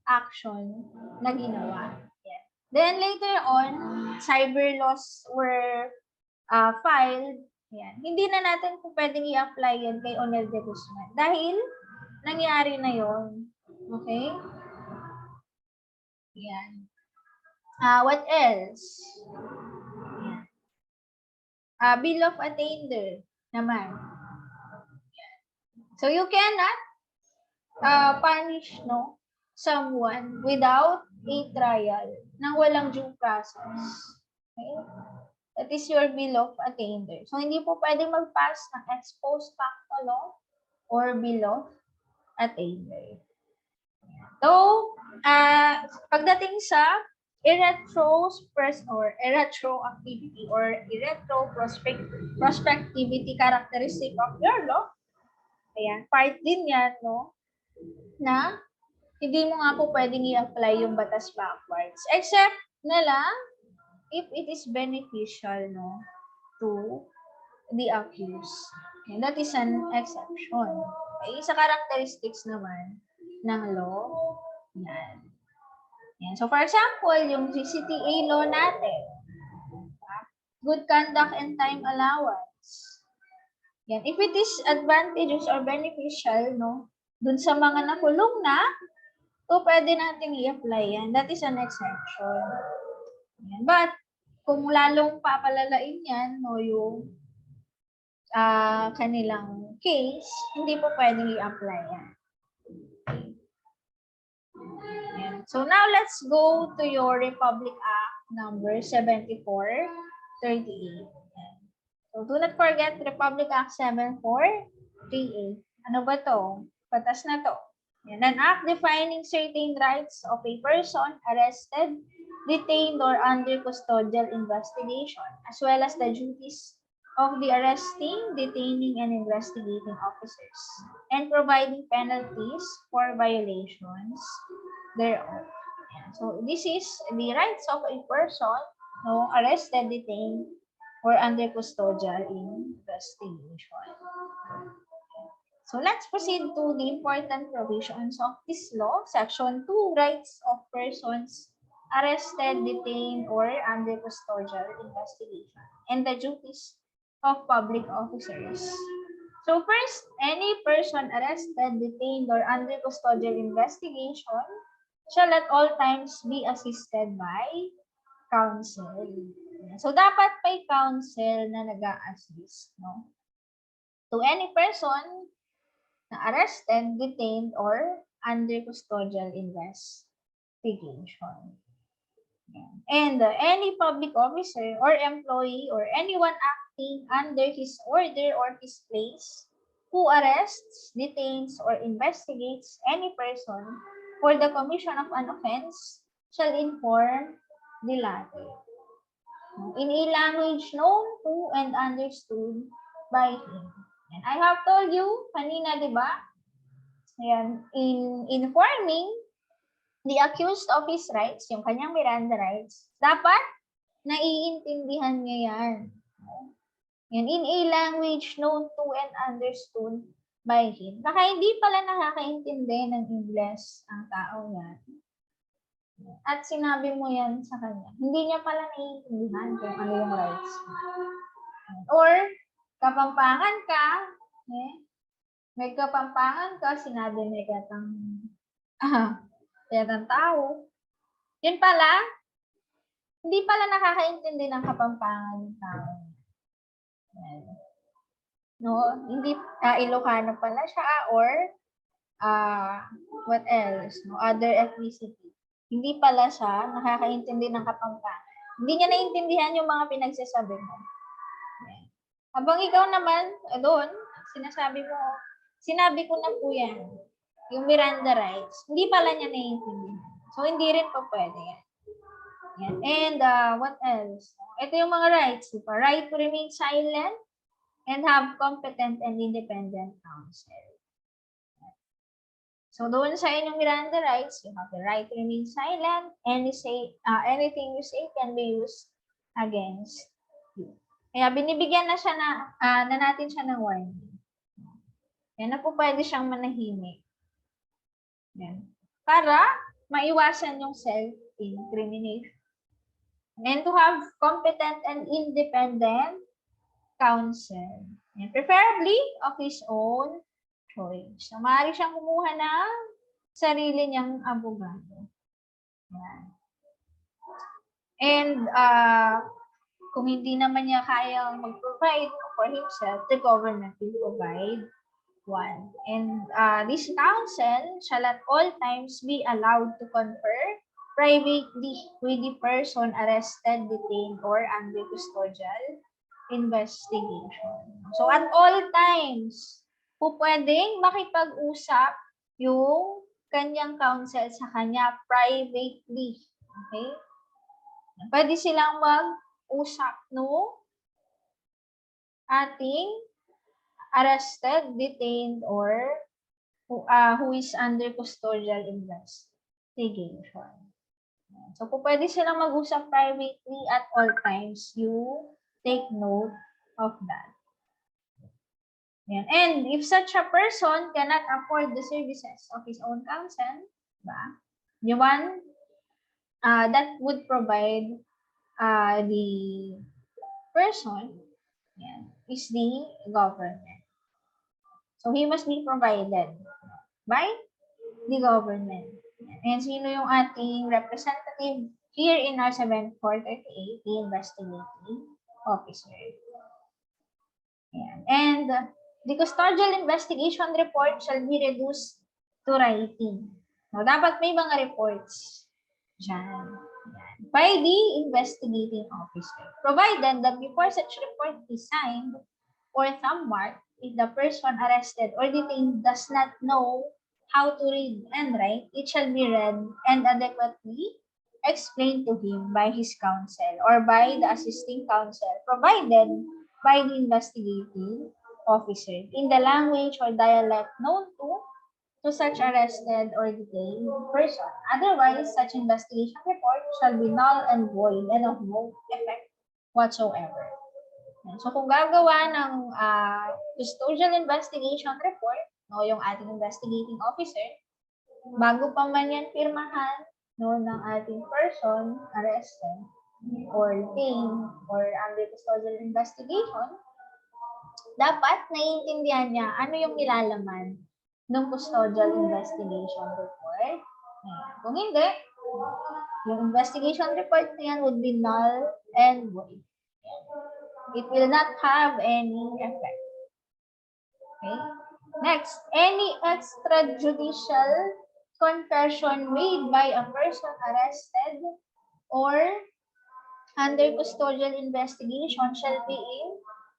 action na ginawa. Yeah. Then later on, cyber laws were filed. Yan. Hindi na natin po pwedeng i-apply yan kay Onel de Guzman dahil nangyari na yon. Okay? Yan. What else? Yan. Bill of Attainder naman. Yan. So you cannot punish no someone without a trial nang walang due process. Okay? That is your Bill of Attainder. So, hindi po pwedeng mag-pass ng ex post facto law or Bill of Attainder. So, pagdating sa retroactivity or prospectivity characteristic of your law, ayan, part din yan, no, na hindi mo nga po pwedeng i-apply yung batas backwards. Except na lang, if it is beneficial no to the accused. And that is an exception. Okay? Sa characteristics naman ng law, yan. Yan. So for example, yung CCTA law natin, good conduct and time allowance. Yan. If it is advantageous or beneficial no dun sa mga nakulong na, so pwede nating i-apply yan. That is an exception. Yan. But, kung lalong papalalain yan, no, yung kanilang case, hindi po pwedeng i-apply yan. Yan. So, now let's go to your Republic Act number 7438. Yan. So, do not forget Republic Act 7438. Ano ba to? Batas na to. Yan. An act defining certain rights of a person arrested, detained, or under custodial investigation, as well as the duties of the arresting, detaining, and investigating officers, and providing penalties for violations thereof. Yan. So, this is the rights of a person no, arrested, detained, or under custodial investigation. So let's proceed to the important provisions of this law. Section 2, rights of persons arrested, detained, or under custodial investigation, and the duties of public officers. So first, any person arrested, detained, or under custodial investigation shall at all times be assisted by counsel. So dapat may counsel na nag-a-assist no, to any person na arrested, detained, or under custodial investigation. And any public officer or employee or anyone acting under his order or his place who arrests, detains, or investigates any person for the commission of an offense shall inform the latter in a language known to and understood by him. And I have told you kanina, di ba? Ayan, in informing the accused of his rights, yung kanyang Miranda rights, dapat naiintindihan niya yan. Yan, in a language known to and understood by him. Baka hindi pala nakakaintindi ng English ang tao yan. At sinabi mo yan sa kanya. Hindi niya pala naiintindihan kung ano yung rights mo. Or, kapampangan ka, may kapampangan ka, sinabi may katang tao. Yun pala, hindi pala nakakaintindi ng kapampangan ng tao. No, hindi Ilocano pala siya or what else? No, other ethnicity. Hindi pala siya nakakaintindi ng kapampangan. Hindi niya naiintindihan yung mga pinagsasabi mo. Habang ikaw naman, doon, sinabi ko na po yan, yung Miranda rights, hindi pala niya naiintindihan. So, hindi rin po pwede yan. Yan. And what else? Ito yung mga rights. Diba? Right to remain silent and have competent and independent counsel. So, doon sa inyong Miranda rights, you have the right to remain silent. Anything you say can be used against you. Kaya binibigyan na siya na natin siya ng warning. Yan na po pwede siyang manahimik. Yan. Para maiwasan yung self-incrimination. And to have competent and independent counsel. And preferably of his own choice. So, maaari siyang kumuha ng sarili niyang abogado. Yan. And kung hindi naman niya kayang mag-provide for himself, the government will provide one. And this counsel shall at all times be allowed to confer privately with the person arrested, detained, or under custodial investigation. So, at all times, po pwedeng makipag-usap yung kanyang counsel sa kanya privately. Okay? Pwede silang mag-usap, no? Ating arrested, detained, or who is under custodial investigation. So, kung pwede silang mag-usap privately at all times, you take note of that. Yan. And if such a person cannot afford the services of his own counsel, the one that would provide the person is the government. So, he must be provided by the government. And sino yung ating representative here in our 7438, the investigating officer. And the custodial investigation report shall be reduced to writing. Now, dapat may mga reports dyan. By the investigating officer. Provided that before such report is signed or thumbmarked, if the person arrested or detained does not know how to read and write, it shall be read and adequately explained to him by his counsel or by the assisting counsel, provided by the investigating officer in the language or dialect known to such arrested or detained person. Otherwise, such investigation report shall be null and void and of no effect whatsoever. So, kung gagawa ng custodial investigation report, no, yung ating investigating officer, bago pa man yan pirmahan, no, ng ating person arrested or detained or under custodial investigation, dapat naiintindihan niya ano yung nilalaman ng custodial investigation report. Kung hindi, yung investigation report na yan would be null and void. It will not have any effect. Okay? Next, any extrajudicial confession made by a person arrested or under custodial investigation shall be in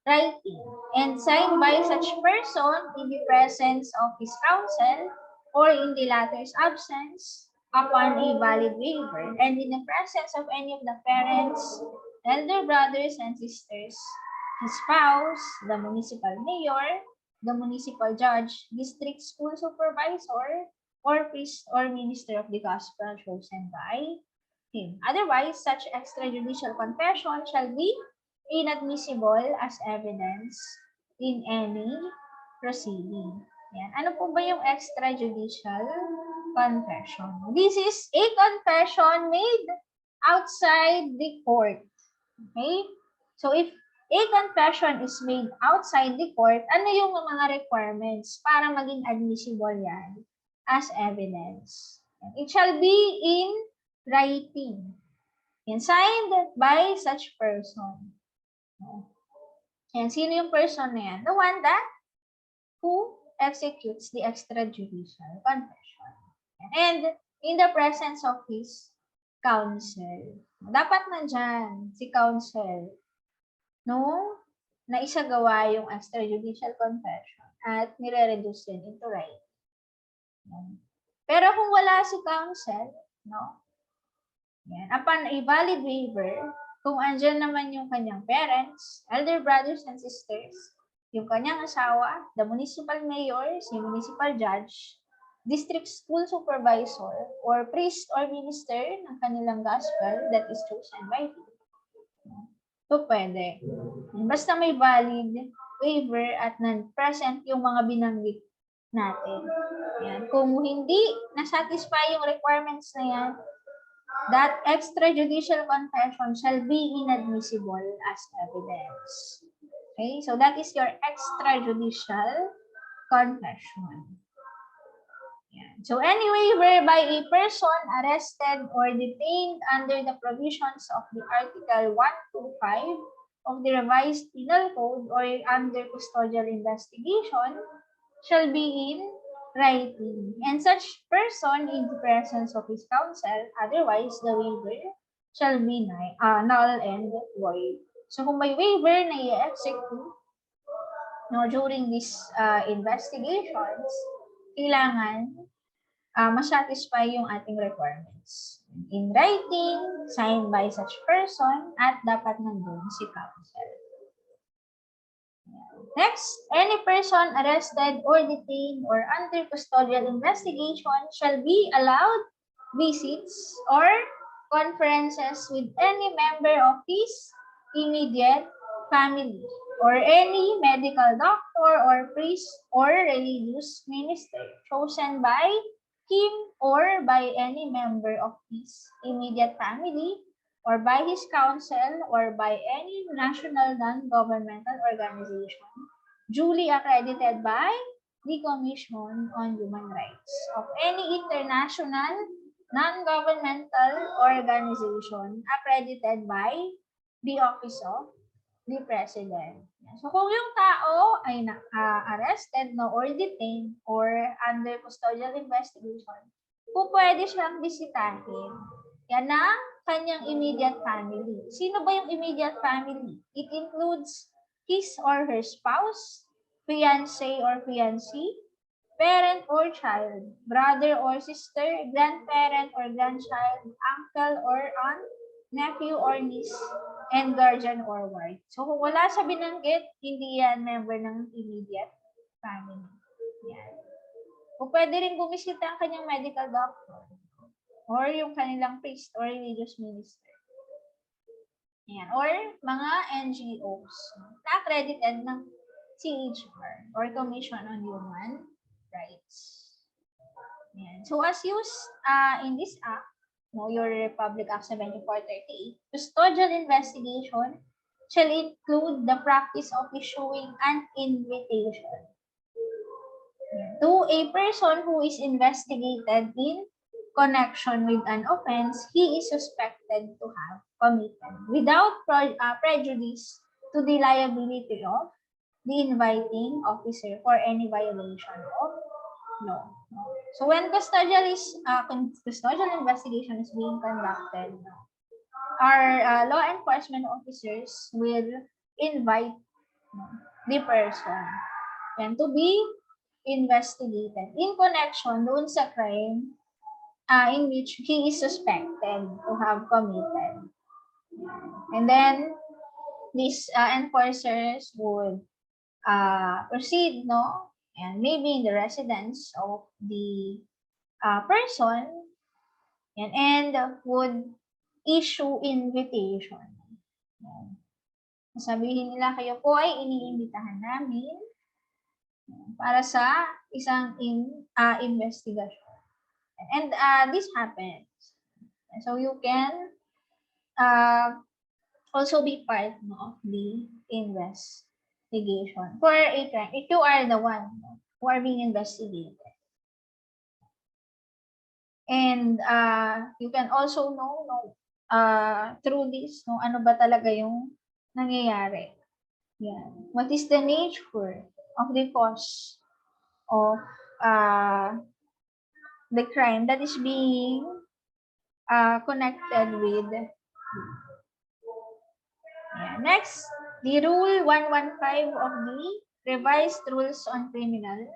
writing and signed by such person in the presence of his counsel or in the latter's absence upon a valid waiver and in the presence of any of the parents, elder brothers and sisters, his spouse, the municipal mayor, the municipal judge, district school supervisor, or priest or minister of the gospel chosen by him. Otherwise, such extrajudicial confession shall be inadmissible as evidence in any proceeding. Yan. Ano po ba yung extrajudicial confession? This is a confession made outside the court. Okay? So, if a confession is made outside the court, ano yung mga requirements para maging admissible yan as evidence? It shall be in writing and signed by such person. And sino yung person na yan? The one that who executes the extrajudicial confession. And in the presence of his counsel. Dapat nandyan si counsel no na isagawa yung extrajudicial confession at nire-reduce din into writing. Pero kung wala si counsel, no? Yan. Upon a valid waiver, kung andyan naman yung kanyang parents, elder brothers and sisters, yung kanyang asawa, the municipal mayor, si municipal judge, district school supervisor, or priest or minister ng kanilang gospel that is chosen by him. So, pwede. Basta may valid waiver at non-present yung mga binanggit natin. Yan. Kung hindi na-satisfy yung requirements na yan, that extrajudicial confession shall be inadmissible as evidence. Okay, so that is your extrajudicial confession. Yeah. So anyway, whereby a person arrested or detained under the provisions of the Article 125 of the Revised Penal Code or under custodial investigation shall be in writing, and such person in the presence of his counsel, otherwise the waiver shall be null and void. So kung may waiver na i-execute during these investigations, kailangan masatisfy yung ating requirements. In writing, signed by such person, at dapat nandun si counsel. Next, any person arrested or detained or under custodial investigation shall be allowed visits or conferences with any member of his immediate family or any medical doctor or priest or religious minister chosen by him or by any member of his immediate family or by his counsel, or by any national non-governmental organization duly accredited by the Commission on Human Rights of any international non-governmental organization accredited by the Office of the President. So kung yung tao ay arrested or detained or under custodial investigation, kung pwede siyang bisitahin, yan ang kanyang immediate family. Sino ba yung immediate family? It includes his or her spouse, fiancé or fiancée, parent or child, brother or sister, grandparent or grandchild, uncle or aunt, nephew or niece, and guardian or ward. So kung wala sa binanggit, hindi yan member ng immediate family. Yan. O pwede rin bumisita ang kanyang medical doctor or yung kanilang priest or religious minister. Yan. Or mga NGOs na accredited ng CHR or Commission on Human Rights. Yan. So as used in this act, your Republic Act 7438, custodial investigation shall include the practice of issuing an invitation to a person who is investigated in connection with an offense he is suspected to have committed without prejudice to the liability of the inviting officer for any violation of law. So when custodial investigation is being conducted, our law enforcement officers will invite the person and to be investigated in connection doon sa crime in which he is suspected to have committed. And then these enforcers would proceed, no, and maybe in the residence of the person, and would issue invitation. Sabihin nila, kayo po ay iniimbitahan namin para sa isang investigation. And this happens. So you can also be part of the investigation for a crime if you are the one who are being investigated. And you can also know through this, ano ba talaga yung nangyayari. Yan. What is the nature of the cause of the crime that is being connected with. Yeah. Next, the Rule 115 of the Revised Rules on Criminal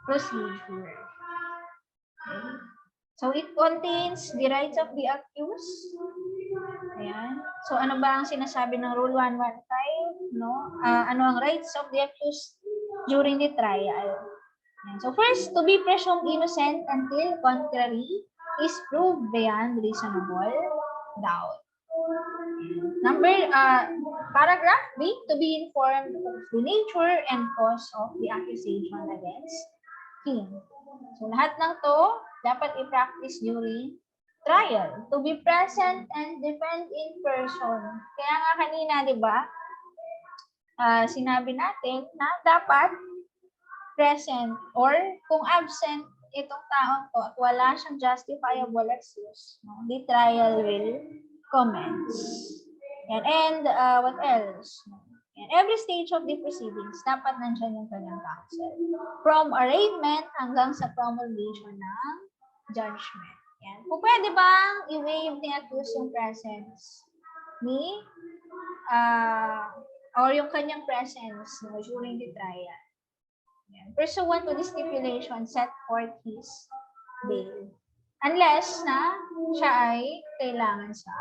Procedure. Okay. So, it contains the rights of the accused. Ayan. So, ano ba ang sinasabi ng Rule 115? No? Ano ang rights of the accused during the trial? Ayan. So, first, to be presumed innocent until contrary is proved beyond reasonable doubt. Paragraph B, to be informed of the nature and cause of the accusation against him. So, lahat ng to, dapat i-practice during trial. To be present and defend in person. Kaya nga kanina, di ba, sinabi natin na dapat present or kung absent itong taong to at wala siyang justifiable excuse, no, the trial will commence. And what else? In every stage of the proceedings, dapat nandiyan yung kanyang counsel. From arraignment hanggang sa promulgation ng judgment. Yan. Kung pwede bang i-waive ni accused yung presence ni or yung kanyang presence, no, during the trial. Yan. Pursuant to the stipulation set forth his bail. Unless na siya ay kailangan sa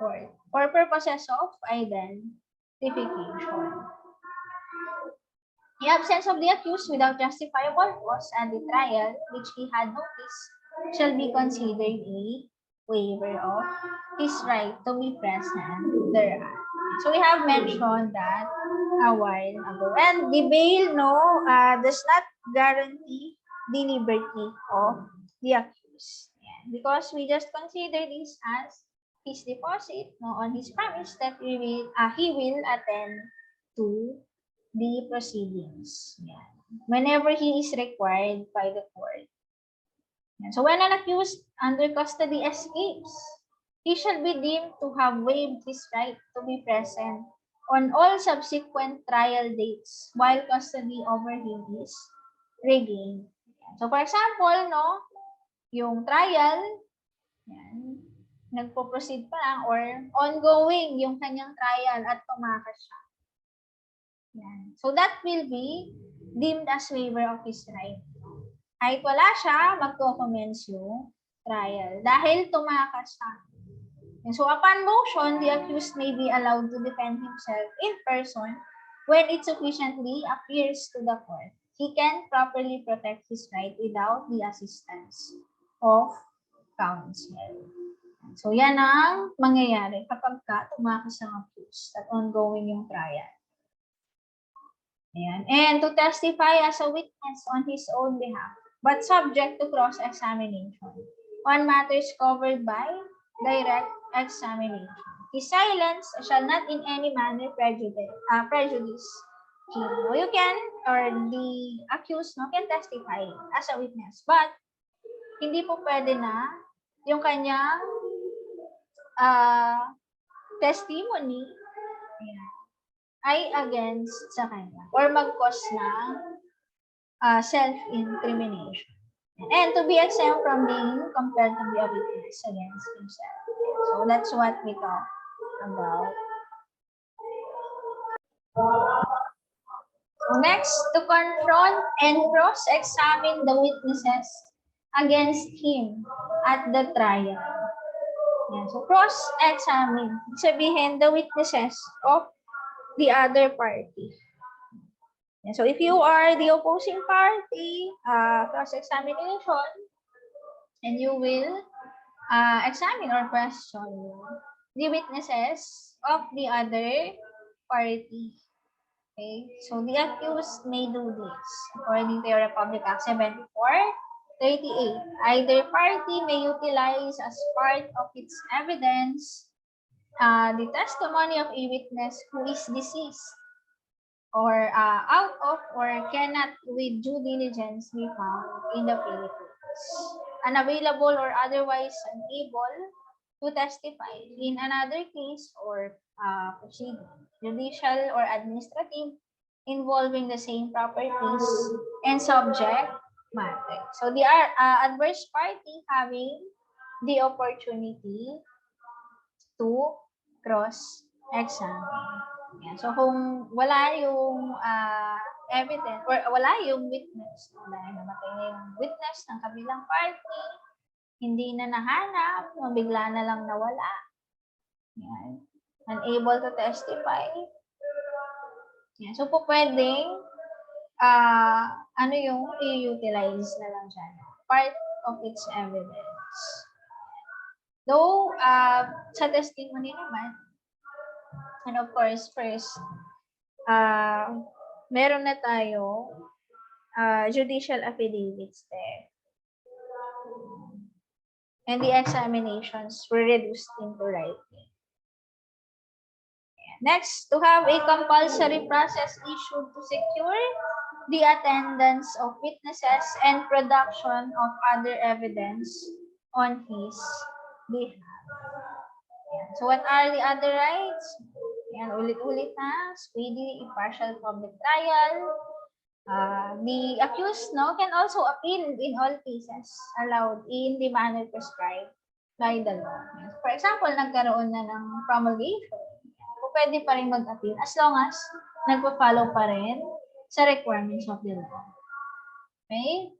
court for purposes of identification. The absence of the accused without justifiable cause at the trial which he had noticed shall be considered a waiver of his right to be present thereat. So we have mentioned that a while ago. And the bail, does not guarantee the liberty of the accused. Yeah. Because we just consider this as his deposit, on his promise that he will attend to the proceedings. Yeah. Whenever he is required by the court. Yeah. So when an accused under custody escapes, he shall be deemed to have waived his right to be present on all subsequent trial dates while custody over him is regained. So for example, yung trial, yan, nagpo-proceed pa lang or ongoing yung kanyang trial at tumakas siya. Yan. So that will be deemed as waiver of his right. Kahit wala siya, magko-commence yung trial dahil tumakas siya. And so upon motion, the accused may be allowed to defend himself in person when it sufficiently appears to the court. He can properly protect his right without the assistance of counsel. So yan ang mangyayari kapag tumakas ang accused at ongoing yung trial. Ayan. And to testify as a witness on his own behalf, but subject to cross-examination on matters covered by direct examination. His silence shall not in any manner prejudice him. You can, or the accused, can testify as a witness, but hindi po pwede na yung kanyang testimony ay against sa kanya or mag-cause ng self-incrimination. And to be exempt from being compelled to be a witness against himself. So that's what we talk about. So next, to confront and cross-examine the witnesses against him at the trial. Yan. So cross-examine, sabihin the witnesses of the other party. Yan. So if you are the opposing party, cross-examination, and you will examine or question the witnesses of the other party. Okay, so the accused may do this according to your Republic Act 7438. Either party may utilize as part of its evidence the testimony of a witness who is deceased or out of or cannot with due diligence be found in the Philippines, unavailable or otherwise unable to testify in another case or proceeding, judicial or administrative, involving the same properties and subject matter. So the adverse party having the opportunity to cross-examine. Yan. So kung wala yung evidence or wala yung witness, dahil namatay na yung witness ng kabilang party, hindi na nahanap, bigla na lang nawala. Yan. Unable to testify. Yan. So po pwedeng ano yung i-utilize na lang dyan. Part of its evidence. Though, sa testimony naman, and of course, first, meron na tayo judicial affidavits there. And the examinations were reduced into writing. Next, to have a compulsory process issued to secure the attendance of witnesses and production of other evidence on his behalf. So what are the other rights? Yan, ulit-ulit na, speedy, impartial public trial. The accused can also appeal in all cases allowed in the manner prescribed by the law. For example, nagkaroon na ng promulgation. Pwede pa rin mag-appeal as long as nagpa-follow pa rin sa requirements of the law. Okay?